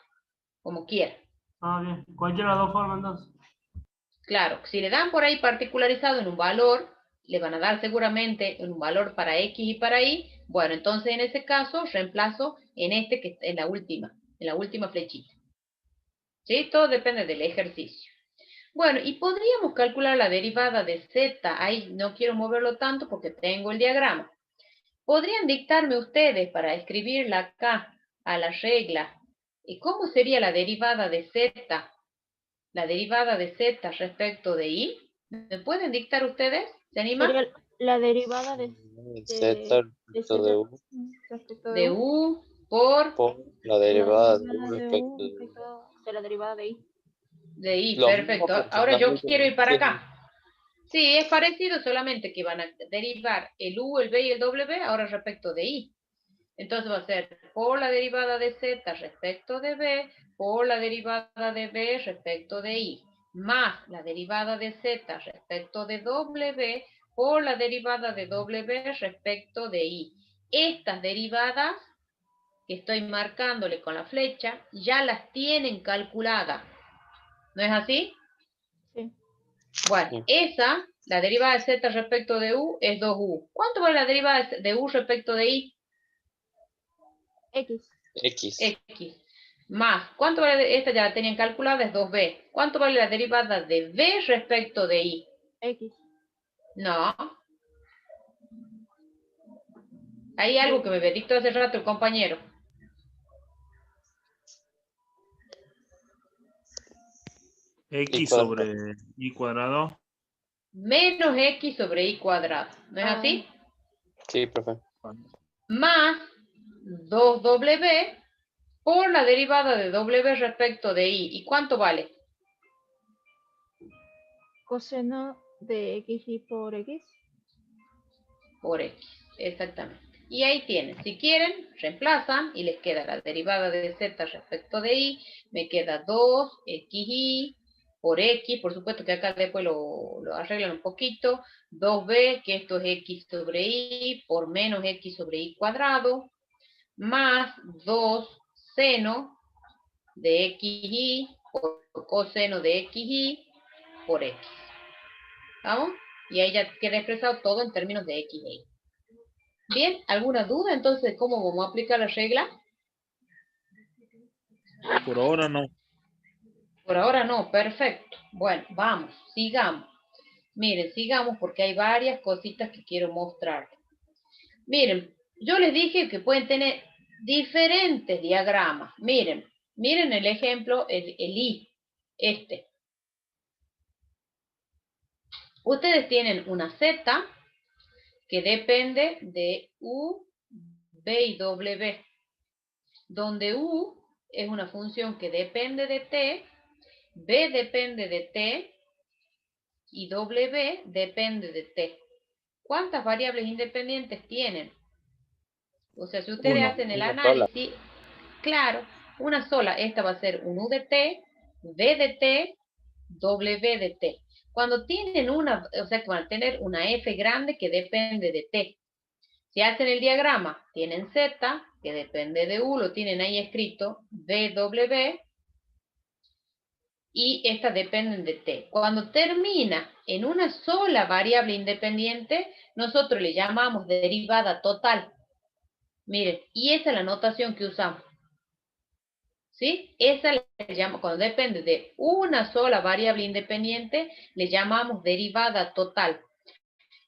como quieran. Ah, bien. Cualquiera de las dos formas, entonces. Claro, si le dan por ahí particularizado en un valor, le van a dar seguramente en un valor para x y para y, bueno, entonces en ese caso reemplazo en este que en la última flechita. ¿Sí? Todo depende del ejercicio. Bueno, y podríamos calcular la derivada de z, ahí no quiero moverlo tanto porque tengo el diagrama. ¿Podrían dictarme ustedes para escribirla acá a la regla? ¿Y cómo sería la derivada de z? La derivada de z respecto de y. ¿Me pueden dictar ustedes? ¿Se animan? Sería la derivada de Z respecto de u respecto De u. u por por la La derivada de u derivada de respecto u de u. respecto de la derivada de i. de y, Lo mismo perfecto. Ahora yo funcionalmente quiero como ir para siempre. acá. Sí, es parecido, solamente que van a derivar el u, el b y el w ahora respecto de y. Entonces va a ser por la derivada de z respecto de b, por la derivada de b respecto de y, más la derivada de z respecto de w, por la derivada de w respecto de y. Estas derivadas que estoy marcándole con la flecha ya las tienen calculadas. ¿No es así? Sí. Bueno, Sí. esa, la derivada de z respecto de u es 2u. ¿Cuánto vale la derivada de u respecto de y? X. X. X. Más, ¿cuánto vale? Esta ya la tenían calculada, es 2b. ¿Cuánto vale la derivada de b respecto de y? X. No. Hay algo que me dictó hace rato el compañero. X cuadrado. sobre y cuadrado. Menos x sobre y cuadrado. ¿No es así? Sí, profe. Más 2w por la derivada de w respecto de y. ¿Y cuánto vale? Coseno de xy por x. Por x, exactamente. Y ahí tienen, si quieren, reemplazan y les queda la derivada de z respecto de y, me queda 2xy por x, por supuesto que acá después lo arreglan un poquito, 2b, que esto es x sobre y, por menos x sobre y cuadrado, más 2 seno de xy por coseno de xy por x. ¿Vamos? Y ahí ya queda expresado todo en términos de x e y. Bien, ¿alguna duda entonces de cómo vamos a aplicar la regla? Por ahora no. Por ahora no, perfecto. Bueno, vamos, sigamos. Miren, sigamos porque hay varias cositas que quiero mostrar. Miren, yo les dije que pueden tener diferentes diagramas. Miren, miren el ejemplo, el I, este. Ustedes tienen una Z que depende de U, B y W, donde U es una función que depende de T, B depende de T y W depende de T. ¿Cuántas variables independientes tienen? O sea, si ustedes Uno. hacen el Una sola. análisis, claro, una sola, esta va a ser un U de T, B de T, W de T. Cuando tienen una, o sea, que van a tener una F grande que depende de T. Si hacen el diagrama, tienen Z, que depende de U, lo tienen ahí escrito, BW, y estas dependen de T. Cuando termina en una sola variable independiente, nosotros le llamamos derivada total. Miren, y esa es la notación que usamos. ¿Sí? Esa le llamo, cuando depende de una sola variable independiente, le llamamos derivada total.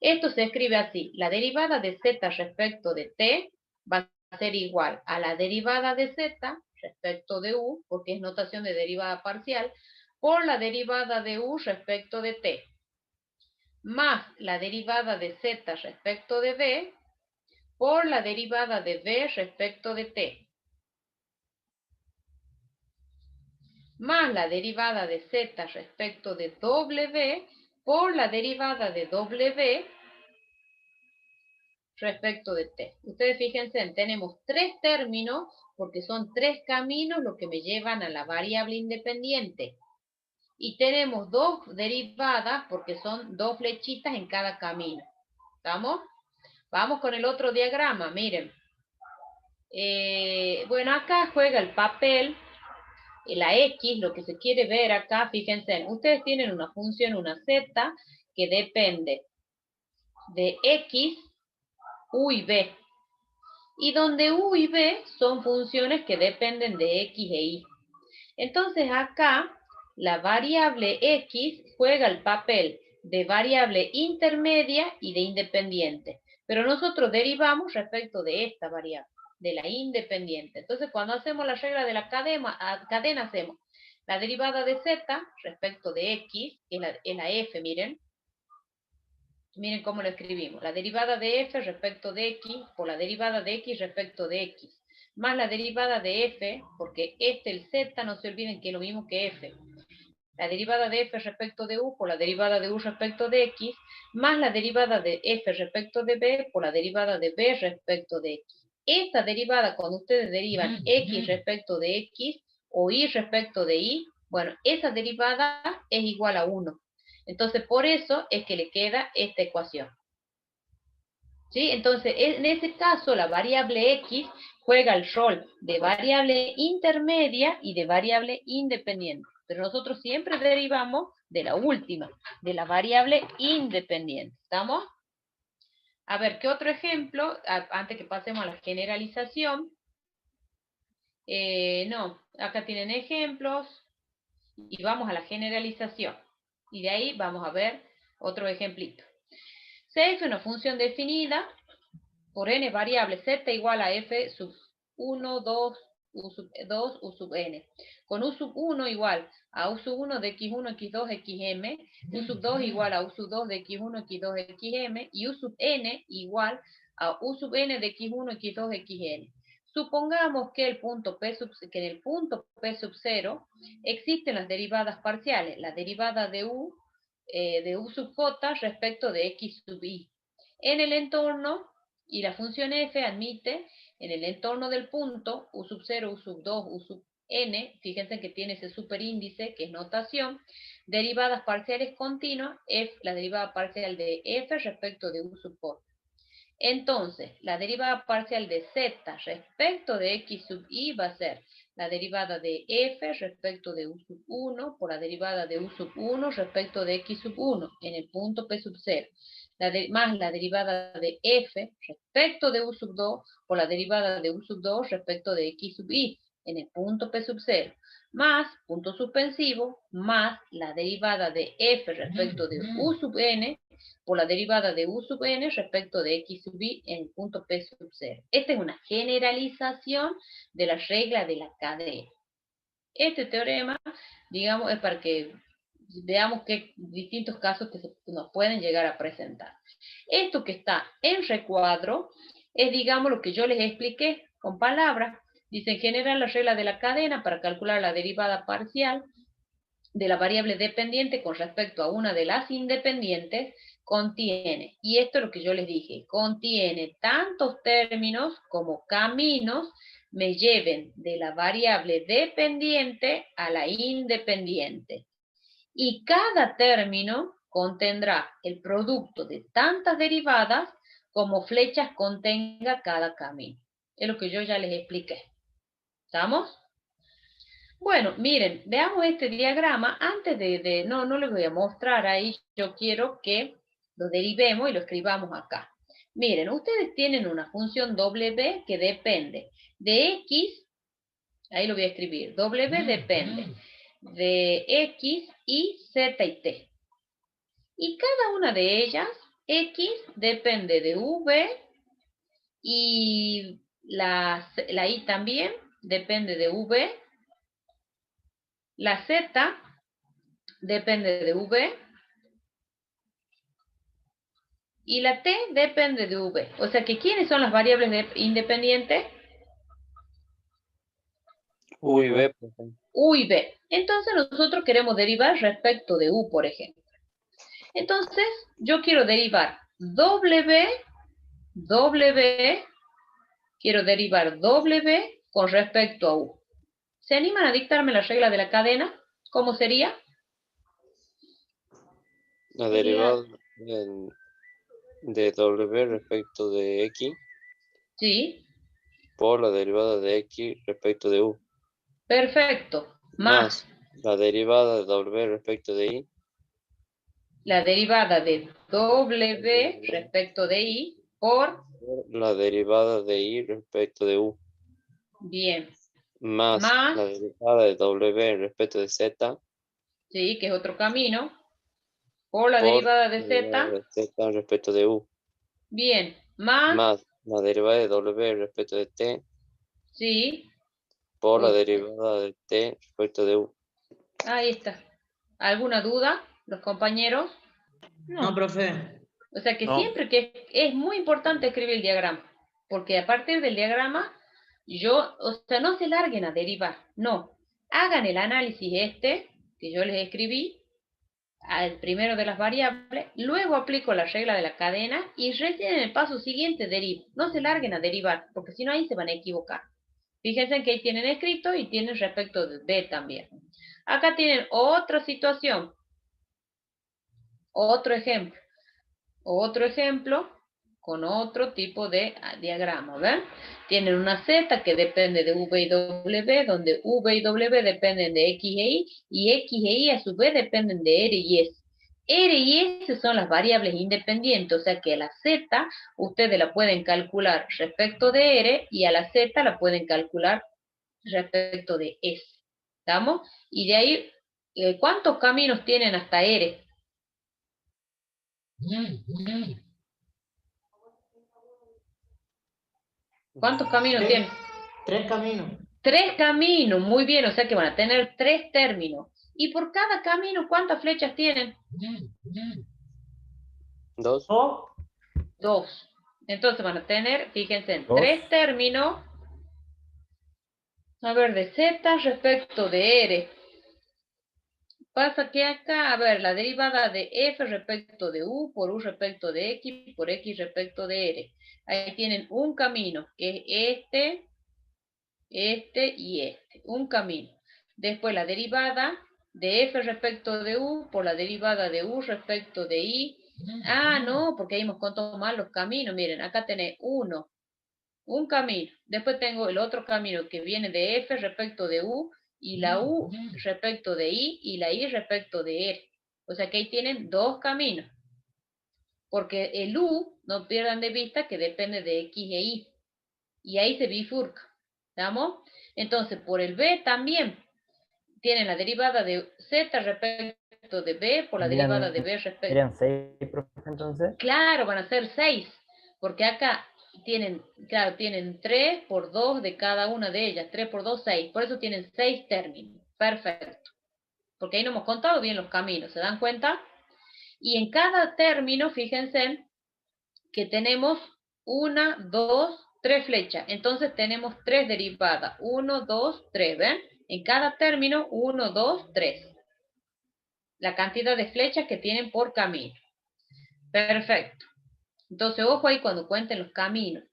Esto se escribe así: la derivada de z respecto de t va a ser igual a la derivada de z respecto de u, porque es notación de derivada parcial, por la derivada de u respecto de t, más la derivada de z respecto de b, por la derivada de b respecto de t, más la derivada de z respecto de w, por la derivada de w respecto de t. Ustedes fíjense, tenemos tres términos porque son tres caminos los que me llevan a la variable independiente. Y tenemos dos derivadas porque son dos flechitas en cada camino. ¿Estamos? Vamos con el otro diagrama, miren. Bueno, acá juega el papel, la X, lo que se quiere ver acá, fíjense, ustedes tienen una función, una Z, que depende de X, U y B. Y donde U y B son funciones que dependen de X e Y. Entonces acá, la variable X juega el papel de variable intermedia y de independiente. Pero nosotros derivamos respecto de esta variable, de la independiente. Entonces, cuando hacemos la regla de la cadena hacemos la derivada de Z respecto de X, que es la F, miren. Miren cómo lo escribimos. La derivada de f respecto de x por la derivada de x respecto de x. Más la derivada de f, porque el z, no se olviden que es lo mismo que f. La derivada de f respecto de u por la derivada de u respecto de x. Más la derivada de f respecto de b por la derivada de b respecto de x. Esta derivada, cuando ustedes derivan x respecto de x o y respecto de y, bueno, esa derivada es igual a 1. Entonces, por eso es que le queda esta ecuación. ¿Sí? Entonces, en ese caso, la variable x juega el rol de variable intermedia y de variable independiente. Pero nosotros siempre derivamos de la última, de la variable independiente. ¿Estamos? A ver, ¿qué otro ejemplo? Antes que pasemos a la generalización. No, acá tienen ejemplos. Y vamos a la generalización. Y de ahí vamos a ver otro ejemplito. C es una función definida por n variables z igual a f sub 1, 2, u sub 2, u sub n. Con u sub 1 igual a u sub 1 de x1, x2, xm, u sub 2 igual a u sub 2 de x1, x2, xm, y u sub n igual a u sub n de x1, x2, xn. Supongamos que, en el punto P sub 0 existen las derivadas parciales. La derivada de u de U sub j respecto de x sub i. En el entorno, y la función f admite en el entorno del punto U sub 0, U sub 2, U sub n, fíjense que tiene ese superíndice que es notación, derivadas parciales continuas, la derivada parcial de f respecto de U sub j. Entonces, la derivada parcial de z respecto de x sub i va a ser la derivada de f respecto de u sub 1 por la derivada de u sub 1 respecto de x sub 1 en el punto p sub 0, más la derivada de f respecto de u sub 2 por la derivada de u sub 2 respecto de x sub i en el punto p sub 0, más, punto suspensivo, más la derivada de f respecto de u sub n por la derivada de u sub n respecto de x sub i en el punto p sub 0. Esta es una generalización de la regla de la cadena. Este teorema, digamos, es para que veamos qué distintos casos que nos pueden llegar a presentar. Esto que está en recuadro es, digamos, lo que yo les expliqué con palabras. Dice, en general, la regla de la cadena para calcular la derivada parcial de la variable dependiente con respecto a una de las independientes contiene, y esto es lo que yo les dije, contiene tantos términos como caminos me lleven de la variable dependiente a la independiente. Y cada término contendrá el producto de tantas derivadas como flechas contenga cada camino. Es lo que yo ya les expliqué. ¿Estamos? Bueno, miren, veamos este diagrama. Antes no les voy a mostrar ahí, yo quiero que lo derivemos y lo escribamos acá. Miren, ustedes tienen una función W que depende de X, ahí lo voy a escribir, W depende de X, Y, Z y T. Y cada una de ellas, X depende de V y la Y también depende de V. La Z depende de V y la T depende de V. O sea que, ¿quiénes son las variables independientes? U y B, profe. U y B. Entonces nosotros queremos derivar respecto de U, por ejemplo. Entonces, yo quiero derivar quiero derivar W con respecto a U. ¿Se animan a dictarme la regla de la cadena? ¿Cómo sería? La derivada de W respecto de X Sí. por la derivada de X respecto de U. Perfecto. Más la derivada de W respecto de Y. La derivada de W respecto de Y por La derivada de Y respecto de U. Bien. Más la derivada de W respecto de Z. Sí, que es otro camino. Por la derivada de Z respecto de U. Bien. Más la derivada de W respecto de T. Sí. Por la derivada de T respecto de U. Ahí está. ¿Alguna duda, los compañeros? No, profe. O sea que siempre que es muy importante escribir el diagrama, porque a partir del diagrama, no se larguen a derivar, no. Hagan el análisis que yo les escribí, al primero de las variables, luego aplico la regla de la cadena y recién en el paso siguiente derivo. No se larguen a derivar, porque si no ahí se van a equivocar. Fíjense que ahí tienen escrito y tienen respecto de B también. Acá tienen otra situación, otro ejemplo con otro tipo de diagrama, ¿ven? Tienen una Z que depende de V y W, donde V y W dependen de X e Y X e Y a su vez dependen de R y S. R y S son las variables independientes, o sea que a la Z ustedes la pueden calcular respecto de R y a la Z la pueden calcular respecto de S. ¿Estamos? Y de ahí, ¿cuántos caminos tienen hasta R? ¿Cuántos caminos tienen? 3 caminos. 3 caminos, muy bien, o sea que van a tener 3 términos. Y por cada camino, ¿cuántas flechas tienen? 2. 2. Entonces van a tener, fíjense, en 2. 3 términos. A ver, de Z respecto de R. Pasa que acá, a ver, la derivada de f respecto de u por u respecto de x por x respecto de r. Ahí tienen un camino, que es este y este. Un camino. Después la derivada de f respecto de u por la derivada de u respecto de i. Ah, no, porque ahí hemos contado mal los caminos. Miren, acá tenés uno, un camino. Después tengo el otro camino que viene de f respecto de u y la u respecto de i y la i respecto de r. O sea que ahí tienen dos caminos. Porque el u, no pierdan de vista que depende de x e y. Y ahí se bifurca. ¿Estamos? Entonces, por el b también tienen la derivada de z respecto de b por la derivada de b respecto... ¿Serían 6, profe, entonces? Claro, van a ser 6, porque acá tienen, claro, tienen 3 por 2 de cada una de ellas, 3 por 2, 6, por eso tienen 6 términos, perfecto, porque ahí no hemos contado bien los caminos, ¿se dan cuenta? Y en cada término, fíjense que tenemos 1, 2, 3 flechas, entonces tenemos 3 derivadas, 1, 2, 3, ¿ven? En cada término, 1, 2, 3. La cantidad de flechas que tienen por camino. Perfecto. Entonces, ojo ahí cuando cuenten los caminos.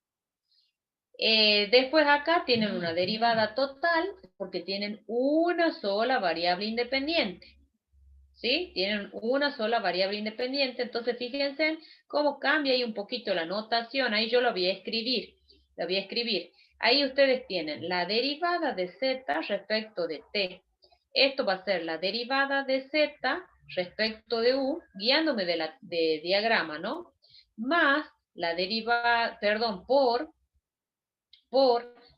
Después acá tienen una derivada total porque tienen una sola variable independiente. ¿Sí? Tienen una sola variable independiente. Entonces, fíjense cómo cambia ahí un poquito la notación. Ahí yo lo voy a escribir. Lo voy a escribir. Ahí ustedes tienen la derivada de z respecto de t. Esto va a ser la derivada de z respecto de u, guiándome de diagrama, ¿no? Más la derivada, perdón, por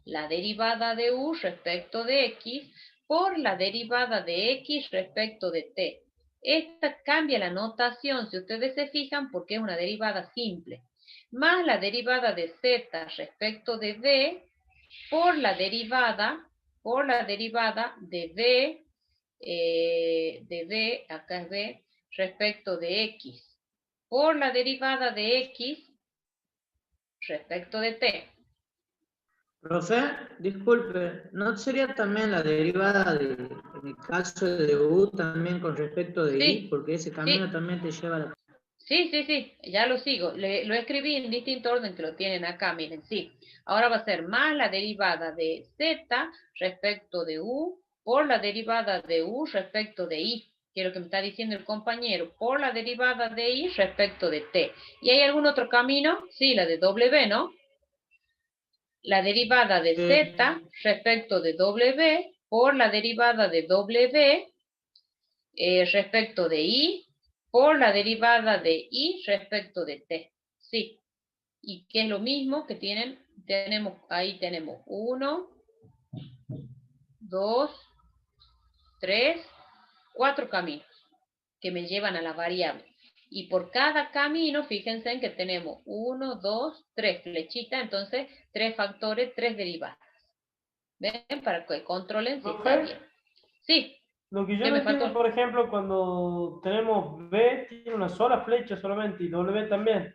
la derivada de u respecto de x, por la derivada de x respecto de t. Esta cambia la notación, si ustedes se fijan, porque es una derivada simple. Más la derivada de z respecto de b, por la derivada de b, acá es b, respecto de x, por la derivada de x respecto de t. Profe, disculpe, ¿no sería también la derivada en el caso de U también con respecto de Sí, I? Porque ese camino sí. también te lleva a la... Sí, ya lo sigo. Lo escribí en distinto orden que lo tienen acá, miren, sí. Ahora va a ser más la derivada de z respecto de u por la derivada de u respecto de i, que es lo que me está diciendo el compañero, por la derivada de i respecto de t. ¿Y hay algún otro camino? Sí, la de w, ¿no? La derivada de z respecto de w por la derivada de w respecto de i por la derivada de i respecto de t. Sí. Y que es lo mismo que ahí tenemos 1, 2, 3, 4 caminos que me llevan a la variable. Y por cada camino, fíjense en que tenemos 1, 2, 3 flechitas, entonces 3 factores, 3 derivadas. ¿Ven? Para que controlen si está bien. Sí. Lo que yo ¿Qué no me entiendo, faltó? por ejemplo, cuando tenemos B, tiene una sola flecha solamente y W también.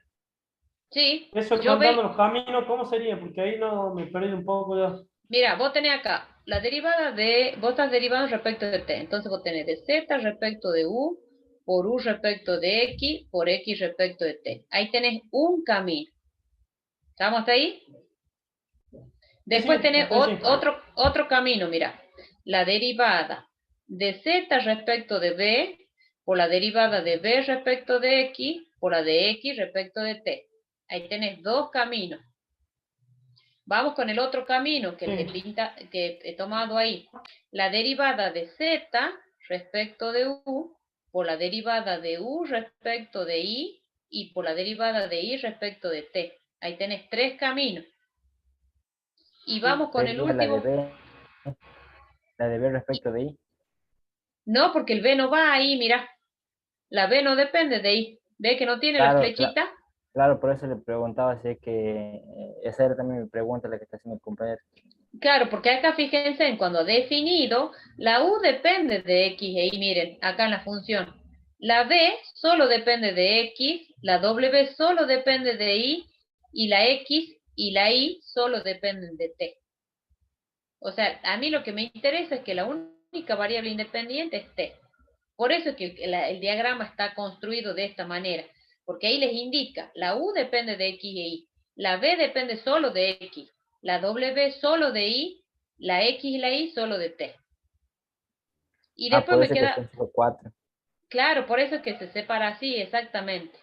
Sí. Eso Yo contando los caminos, ¿cómo sería? Porque ahí no me perdí un poco ya. Mira, vos tenés acá la derivada vos estás derivando respecto de t, entonces vos tenés de z respecto de u, por u respecto de x, por x respecto de t. Ahí tenés un camino. ¿Estamos hasta ahí? Después Sí, tenés hasta ahí sí. otro camino, mira. La derivada de z respecto de b, por la derivada de b respecto de x, por la de x respecto de t. Ahí tenés dos caminos. Vamos con el otro camino que he tomado ahí. La derivada de z respecto de u, por la derivada de u respecto de i, y por la derivada de i respecto de t. Ahí tenés 3 caminos. Y vamos con el Sería último. la de B respecto de I. No, porque el b no va ahí, mira. La b no depende de i. ¿Ve que no tiene la Claro, flechita? claro, por eso le preguntaba si es que esa era también mi pregunta, la que está haciendo el compañero. Claro, porque acá fíjense en cuando definido, la u depende de x e y. Miren, acá en la función. La b solo depende de x, la w solo depende de y, y la x y la y solo dependen de t. O sea, a mí lo que me interesa es que la única variable independiente es t. Por eso es que el diagrama está construido de esta manera, porque ahí les indica, la U depende de X e Y, la B depende solo de X, la W solo de Y, la X y la Y solo de T. Y después puede me ser que queda, estén solo 4. claro, por eso es que se separa así, exactamente.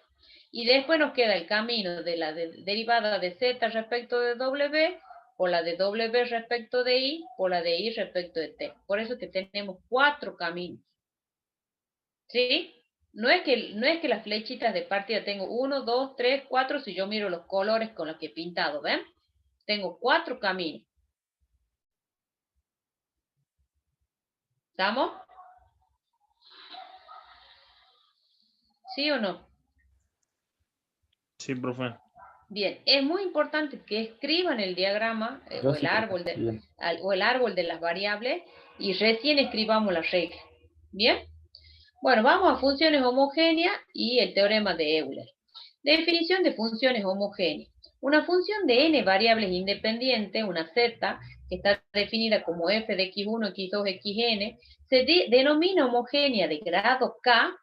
Y después nos queda el camino de la derivada de Z respecto de W, por la de W respecto de Y, por la de Y respecto de T. Por eso que tenemos 4 caminos. ¿Sí? No es que las flechitas de partida tengo 1, 2, 3, 4, si yo miro los colores con los que he pintado, ¿ven? Tengo 4 caminos. ¿Estamos? ¿Sí o no? Sí, profe. Bien, es muy importante que escriban el diagrama Yo o el sí, profe. árbol Bien. o el árbol de las variables y recién escribamos la regla. ¿Bien? Bueno, vamos a funciones homogéneas y el teorema de Euler. Definición de funciones homogéneas. Una función de n variables independientes, una z, que está definida como f de x1, x2, xn, se denomina homogénea de grado k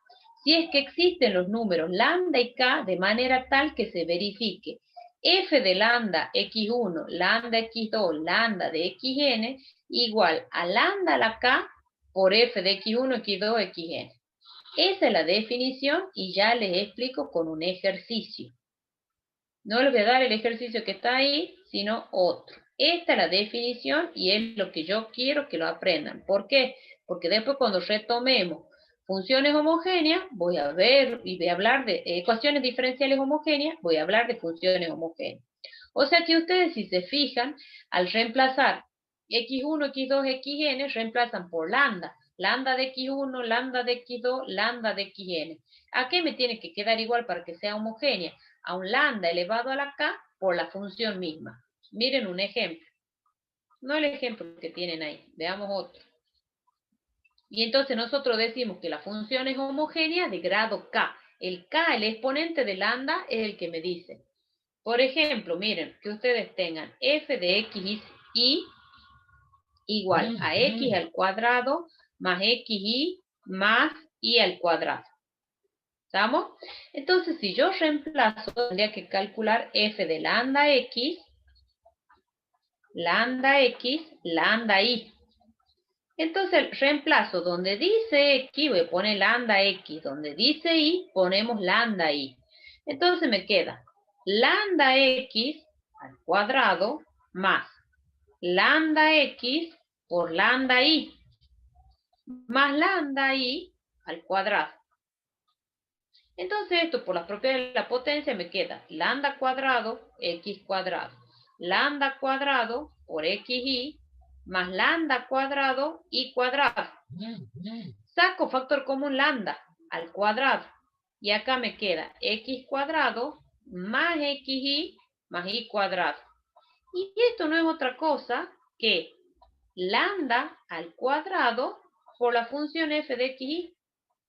si es que existen los números lambda y k de manera tal que se verifique f de lambda x1, lambda x2, lambda de xn igual a lambda a la k por f de x1, x2, xn. Esa es la definición y ya les explico con un ejercicio. No les voy a dar el ejercicio que está ahí, sino otro. Esta es la definición y es lo que yo quiero que lo aprendan. ¿Por qué? Porque después cuando retomemos funciones homogéneas, voy a ver y voy a hablar de ecuaciones diferenciales homogéneas, voy a hablar de funciones homogéneas. O sea que ustedes, si se fijan, al reemplazar x1, x2, xn, reemplazan por lambda. Lambda de x1, lambda de x2, lambda de xn. ¿A qué me tiene que quedar igual para que sea homogénea? A un lambda elevado a la k por la función misma. Miren un ejemplo. No el ejemplo que tienen ahí. Veamos otro. Y entonces nosotros decimos que la función es homogénea de grado k. El k, el exponente de lambda, es el que me dice. Por ejemplo, miren, que ustedes tengan f de x y igual a x al cuadrado más xy más y al cuadrado. ¿Estamos? Entonces, si yo reemplazo, tendría que calcular f de lambda x, lambda y. Entonces, reemplazo donde dice x, voy a poner lambda x, donde dice y, ponemos lambda y. Entonces me queda lambda x al cuadrado más lambda x por lambda y, más lambda y al cuadrado. Entonces esto por las propiedades de la potencia me queda lambda cuadrado, x cuadrado, lambda cuadrado por xy, más lambda cuadrado y cuadrado. Saco factor común lambda al cuadrado. Y acá me queda x cuadrado más xy más y cuadrado. Y esto no es otra cosa que lambda al cuadrado por la función f de xy.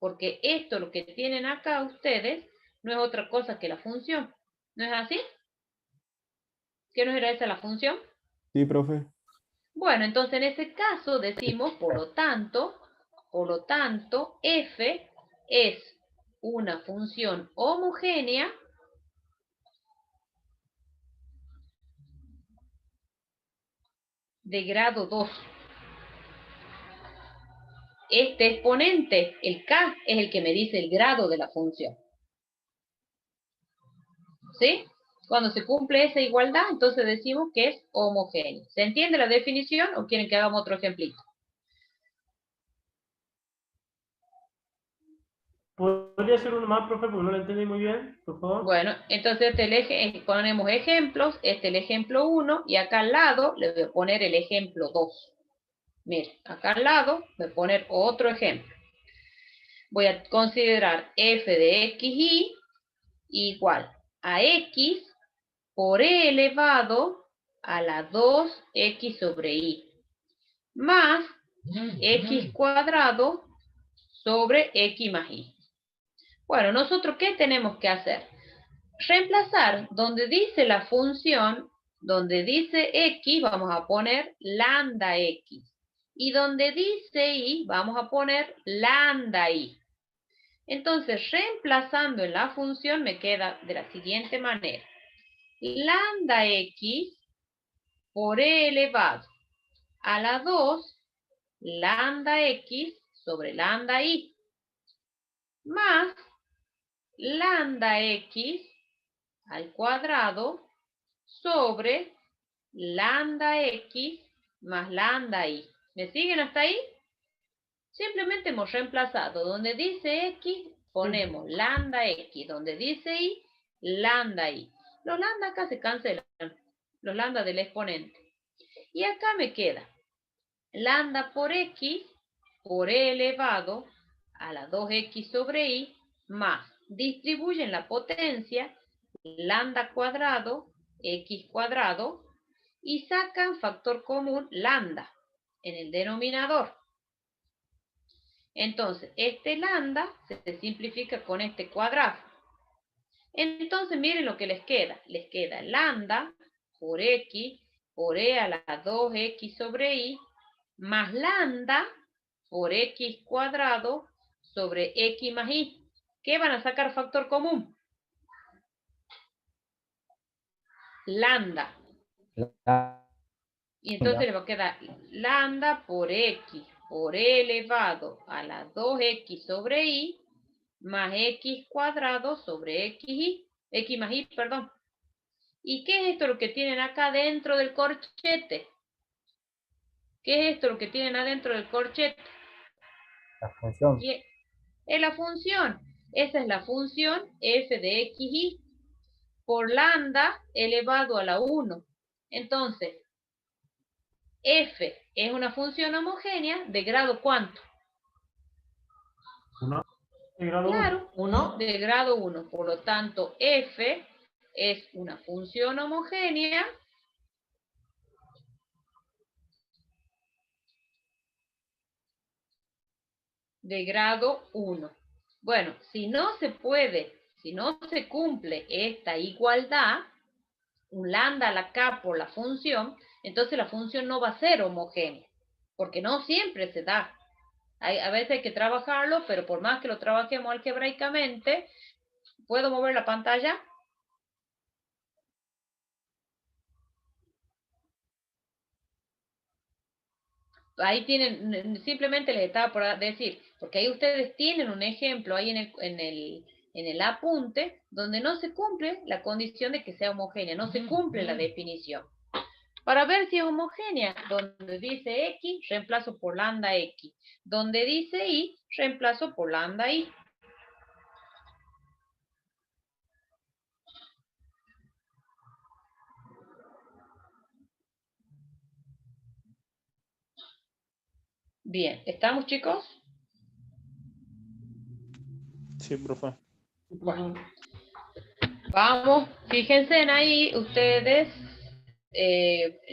Porque esto, lo que tienen acá ustedes, no es otra cosa que la función. ¿No es así? ¿Qué no era esa la función? Sí, profe. Bueno, entonces en ese caso decimos, por lo tanto, f es una función homogénea de grado 2. Este exponente, el k, es el que me dice el grado de la función. ¿Sí? Cuando se cumple esa igualdad, entonces decimos que es homogéneo. ¿Se entiende la definición o quieren que hagamos otro ejemplito? ¿Podría ser uno más, profe? Porque no lo entendí muy bien, por favor. Bueno, entonces ponemos ejemplos. Este es el ejemplo 1 y acá al lado le voy a poner el ejemplo 2. Miren, acá al lado voy a poner otro ejemplo. Voy a considerar f de xy igual a x por e elevado a la 2x sobre y, más x cuadrado sobre x más y. Bueno, nosotros, ¿qué tenemos que hacer? Reemplazar donde dice la función, donde dice x, vamos a poner lambda x. Y donde dice y, vamos a poner lambda i. Entonces, reemplazando en la función, me queda de la siguiente manera. Lambda x por e elevado a la 2, lambda x sobre lambda i, más lambda x al cuadrado sobre lambda x más lambda i. ¿Me siguen hasta ahí? Simplemente hemos reemplazado. Donde dice x, ponemos lambda x. Donde dice y, lambda i. Los lambda acá se cancelan. Los lambda del exponente. Y acá me queda lambda por x por e elevado a la 2x sobre i más. Distribuyen la potencia lambda cuadrado, x cuadrado, y sacan factor común lambda en el denominador. Entonces, este lambda se simplifica con este cuadrado. Entonces, miren lo que les queda. Les queda lambda por x por e a la 2x sobre i más lambda por x cuadrado sobre x más y. ¿Qué van a sacar factor común? Lambda. Y entonces le va a quedar lambda por x por e elevado a la 2x sobre y más x cuadrado sobre x más y, perdón. ¿Y qué es esto lo que tienen acá dentro del corchete? ¿Qué es esto lo que tienen adentro del corchete? La función. Es la función. Esa es la función f de x y por lambda elevado a la 1. Entonces, f es una función homogénea de grado ¿cuánto? 1. De grado Claro, 1. de grado 1. Por lo tanto, f es una función homogénea de grado 1. Bueno, si no se puede, si no se cumple esta igualdad, un lambda a la k por la función, entonces la función no va a ser homogénea, porque no siempre se da. A veces hay que trabajarlo, pero por más que lo trabajemos algebraicamente, ¿puedo mover la pantalla? Ahí tienen, simplemente les estaba por decir, porque ahí ustedes tienen un ejemplo ahí en el apunte, donde no se cumple la condición de que sea homogénea, no se cumple la definición. Para ver si es homogénea, donde dice x, reemplazo por lambda x. Donde dice y, reemplazo por lambda y. Bien, ¿estamos, chicos? Sí, profe. Bueno, vamos, fíjense en ahí ustedes,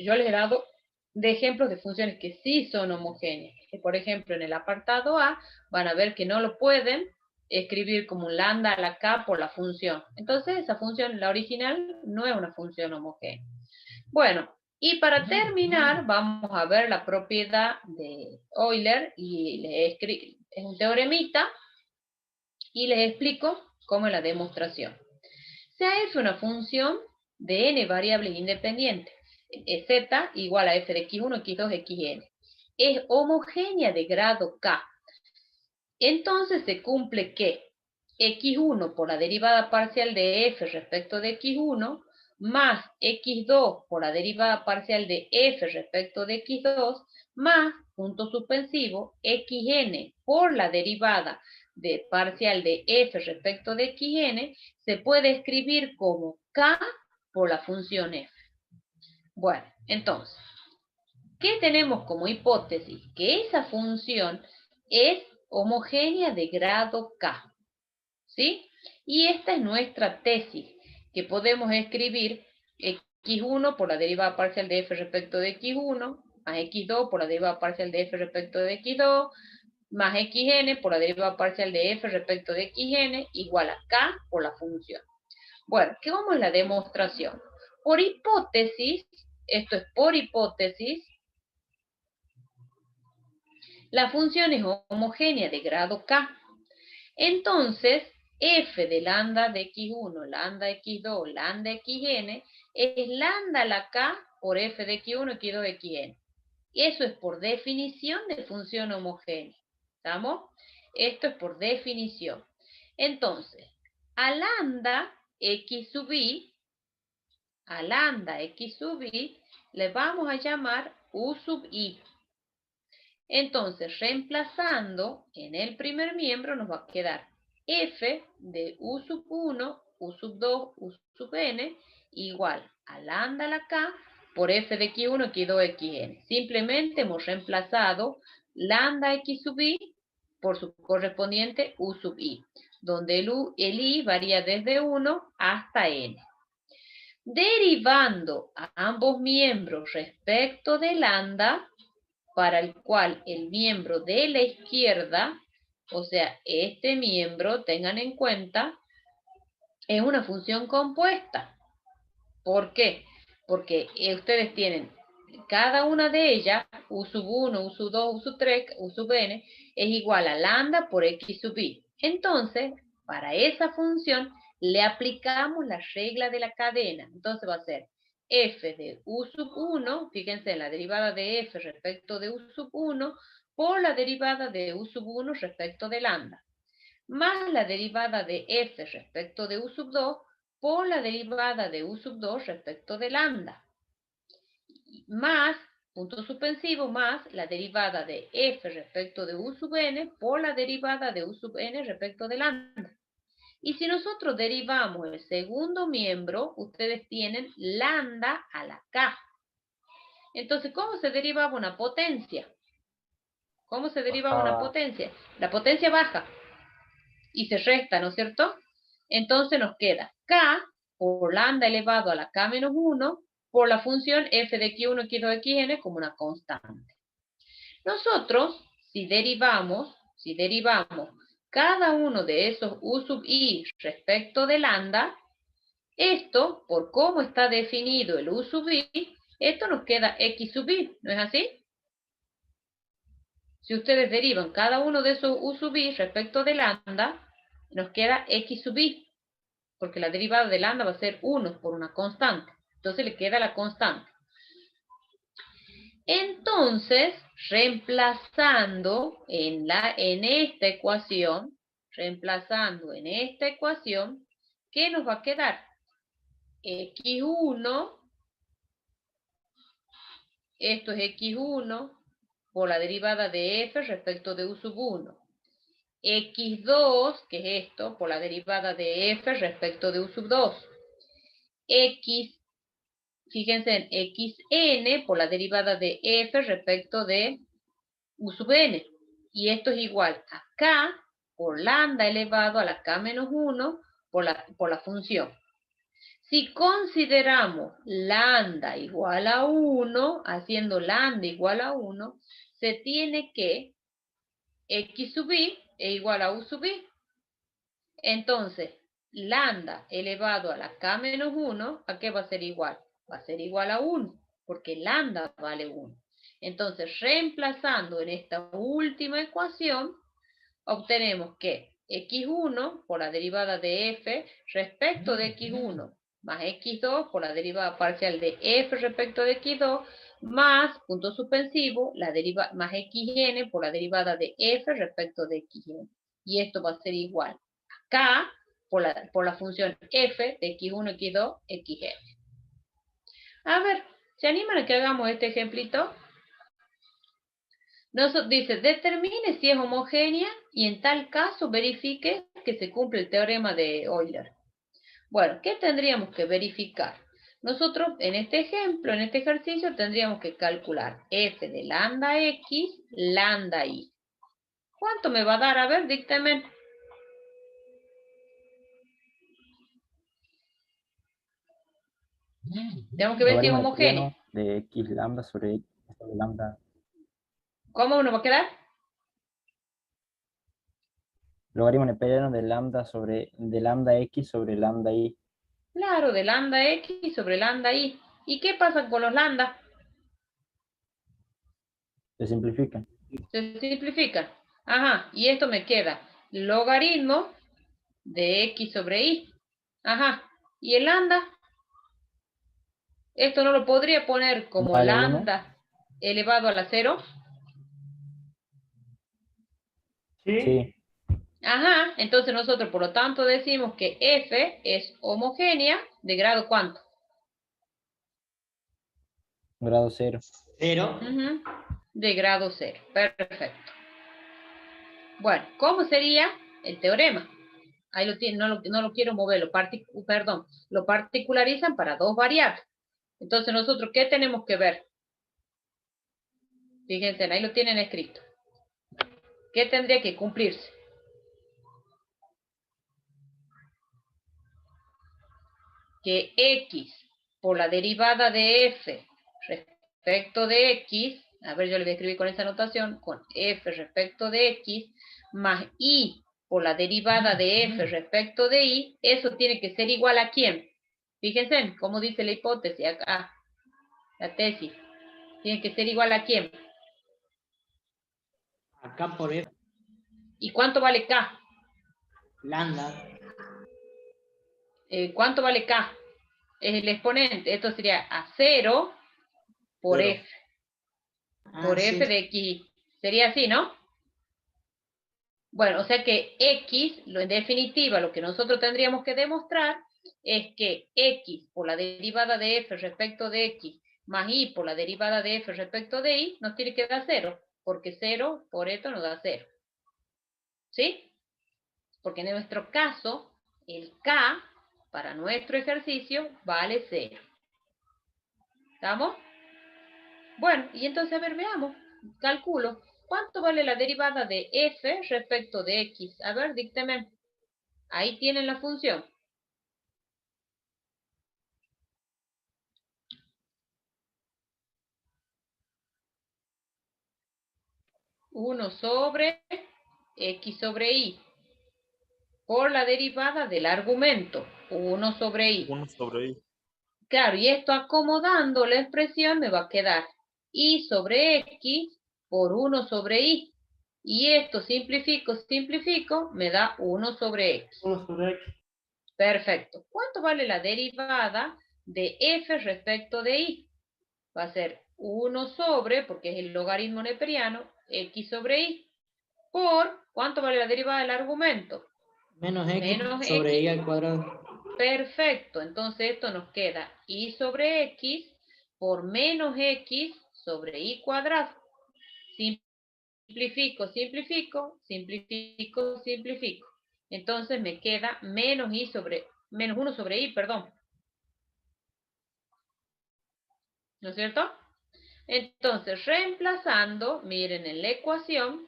yo les he dado de ejemplos de funciones que sí son homogéneas. Que por ejemplo, en el apartado A van a ver que no lo pueden escribir como un lambda a la k por la función. Entonces, esa función, la original, no es una función homogénea. Bueno, y para terminar, vamos a ver la propiedad de Euler, y es un teoremita, y les explico cómo es la demostración. Sea f una función de n variables independientes, z igual a f de x1, x2, xn, es homogénea de grado k. Entonces se cumple que x1 por la derivada parcial de f respecto de x1 más x2 por la derivada parcial de f respecto de x2 más, punto suspensivo, xn por la derivada de parcial de f respecto de xn se puede escribir como k por la función f. Bueno, entonces, ¿qué tenemos como hipótesis? Que esa función es homogénea de grado k, ¿sí? Y esta es nuestra tesis, que podemos escribir x1 por la derivada parcial de f respecto de x1, más x2 por la derivada parcial de f respecto de x2, más xn por la derivada parcial de f respecto de xn, igual a k por la función. Bueno, ¿cómo es la demostración? Por hipótesis, esto es por hipótesis, La función es homogénea de grado K. Entonces, f de lambda de x1, lambda x2, lambda xn es lambda a la K por f de x1, x2, xn. Eso es por definición de función homogénea. ¿Estamos? Esto es por definición. Entonces, a lambda x sub i, le vamos a llamar u sub i. Entonces, reemplazando en el primer miembro nos va a quedar f de u sub 1, u sub 2, u sub n igual a lambda a la K por f de x1, x2, xn. Simplemente hemos reemplazado lambda x sub i por su correspondiente u sub i, donde el i varía desde 1 hasta n. Derivando a ambos miembros respecto de lambda, para el cual el miembro de la izquierda, o sea, este miembro, tengan en cuenta, es una función compuesta. ¿Por qué? Porque ustedes tienen cada una de ellas, u sub 1, u sub 2, u sub 3, u sub n, es igual a lambda por x sub i. Entonces, para esa función, le aplicamos la regla de la cadena. Entonces va a ser f de u sub 1, fíjense, la derivada de f respecto de u sub 1, por la derivada de u sub 1 respecto de lambda, más la derivada de f respecto de u sub 2, por la derivada de u sub 2 respecto de lambda, más, punto suspensivo, más la derivada de f respecto de u sub n, por la derivada de u sub n respecto de lambda. Y si nosotros derivamos el segundo miembro, ustedes tienen lambda a la K. Entonces, ¿cómo se derivaba una potencia? ¿Cómo se derivaba una potencia? La potencia baja y se resta, ¿no es cierto? Entonces nos queda K por lambda elevado a la K menos 1 por la función f de x1, x2, xn como una constante. Nosotros, si derivamos cada uno de esos u sub i respecto de lambda, esto, por cómo está definido el u sub i, esto nos queda x sub i, ¿no es así? Si ustedes derivan cada uno de esos u sub i respecto de lambda, nos queda x sub i, porque la derivada de lambda va a ser 1 por una constante. Entonces le queda la constante. Entonces, reemplazando en esta ecuación, ¿qué nos va a quedar? X1, esto es X1 por la derivada de f respecto de u sub 1. X2, que es esto, por la derivada de f respecto de u sub 2. Fíjense en xn por la derivada de f respecto de u sub n. Y esto es igual a k por lambda elevado a la k menos 1 por la función. Si consideramos lambda igual a 1, haciendo lambda igual a 1, se tiene que x sub i es igual a u sub i. Entonces, lambda elevado a la k menos 1, ¿a qué va a ser igual? Va a ser igual a 1, porque lambda vale 1. Entonces, reemplazando en esta última ecuación, obtenemos que x1 por la derivada de f respecto de x1 más x2 por la derivada parcial de f respecto de x2 más, punto suspensivo, más xn por la derivada de f respecto de xn. Y esto va a ser igual a k por la función f de x1, x2, xn. A ver, ¿se animan a que hagamos este ejemplito? Dice, determine si es homogénea y en tal caso verifique que se cumple el teorema de Euler. Bueno, ¿qué tendríamos que verificar? Nosotros en este ejemplo, en este ejercicio, tendríamos que calcular f de lambda x, lambda y. ¿Cuánto me va a dar? A ver, díctame. Tenemos que ver si es homogéneo. De x lambda sobre x sobre lambda. ¿Cómo nos va a quedar? Logaritmo neperiano de lambda x sobre lambda y. Claro, de lambda x sobre lambda y. ¿Y qué pasa con los lambda? Se simplifican. Se simplifica. Ajá, y esto me queda logaritmo de X sobre Y. Ajá, y el lambda, esto no lo podría poner como Vale, uno. lambda elevado a la 0. ¿Sí? Sí, Ajá, entonces nosotros por lo tanto decimos que F es homogénea de grado ¿cuánto? grado 0. 0. Ujú, de grado 0. Perfecto. Bueno, ¿cómo sería el teorema? Ahí lo tienen, no lo quiero mover, lo particularizan para dos variables. Entonces nosotros, ¿qué tenemos que ver? Fíjense, ahí lo tienen escrito. ¿Qué tendría que cumplirse? Que X por la derivada de F respecto de X, a ver, yo le voy a escribir con esa notación, con F respecto de X, más Y por la derivada de F respecto de Y, eso tiene que ser igual a ¿quién? Fíjense cómo dice la hipótesis acá, la tesis. Tiene que ser igual a ¿quién? Acá por F, ¿Y cuánto vale K? lambda. ¿Cuánto vale K? Es el exponente. Esto sería a 0 por Cero. F. Ah, Por sí. F de X. Sería así, ¿no? Bueno, o sea que X, en definitiva, lo que nosotros tendríamos que demostrar es que X por la derivada de F respecto de X más Y por la derivada de F respecto de Y nos tiene que dar 0, porque 0 por esto nos da 0. ¿Sí? Porque en nuestro caso, el K para nuestro ejercicio vale 0. ¿Estamos? Bueno, y entonces, a ver, veamos. Calculo. ¿Cuánto vale la derivada de F respecto de X? A ver, dícteme. Ahí tienen la función. Uno sobre X sobre Y. Por la derivada del argumento. 1 sobre Y. 1 sobre I. Claro, y esto acomodando la expresión me va a quedar Y sobre X por 1 sobre Y. Y esto simplifico, me da 1 sobre X. 1 sobre X. Perfecto. ¿Cuánto vale la derivada de F respecto de Y? Va a ser 1 sobre, porque es el logaritmo neperiano, X sobre Y. Por, ¿cuánto vale la derivada del argumento? Menos X Menos sobre Y X. al cuadrado. Perfecto. Entonces esto nos queda Y sobre X por menos X sobre Y cuadrado. Simplifico. Entonces me queda menos 1 sobre Y, perdón. ¿No es cierto? Entonces, reemplazando, miren en la ecuación,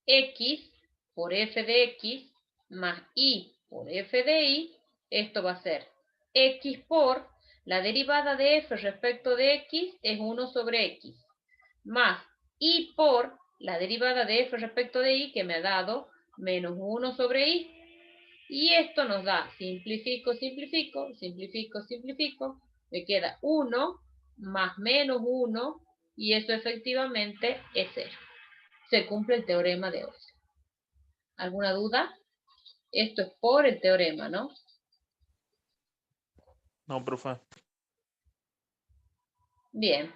X por F de X más Y por F de Y, esto va a ser X por la derivada de F respecto de X es 1 sobre X, más Y por la derivada de F respecto de Y que me ha dado menos 1 sobre Y. Y esto nos da, simplifico, me queda 1 más menos 1, y eso efectivamente es 0. Se cumple el teorema de Euler. ¿Alguna duda? Esto es por el teorema, ¿no? No, profe. Bien.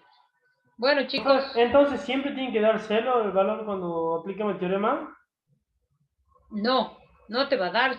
Bueno, chicos, Entonces, ¿siempre tiene que dar 0 el valor cuando aplicamos el teorema? no te va a dar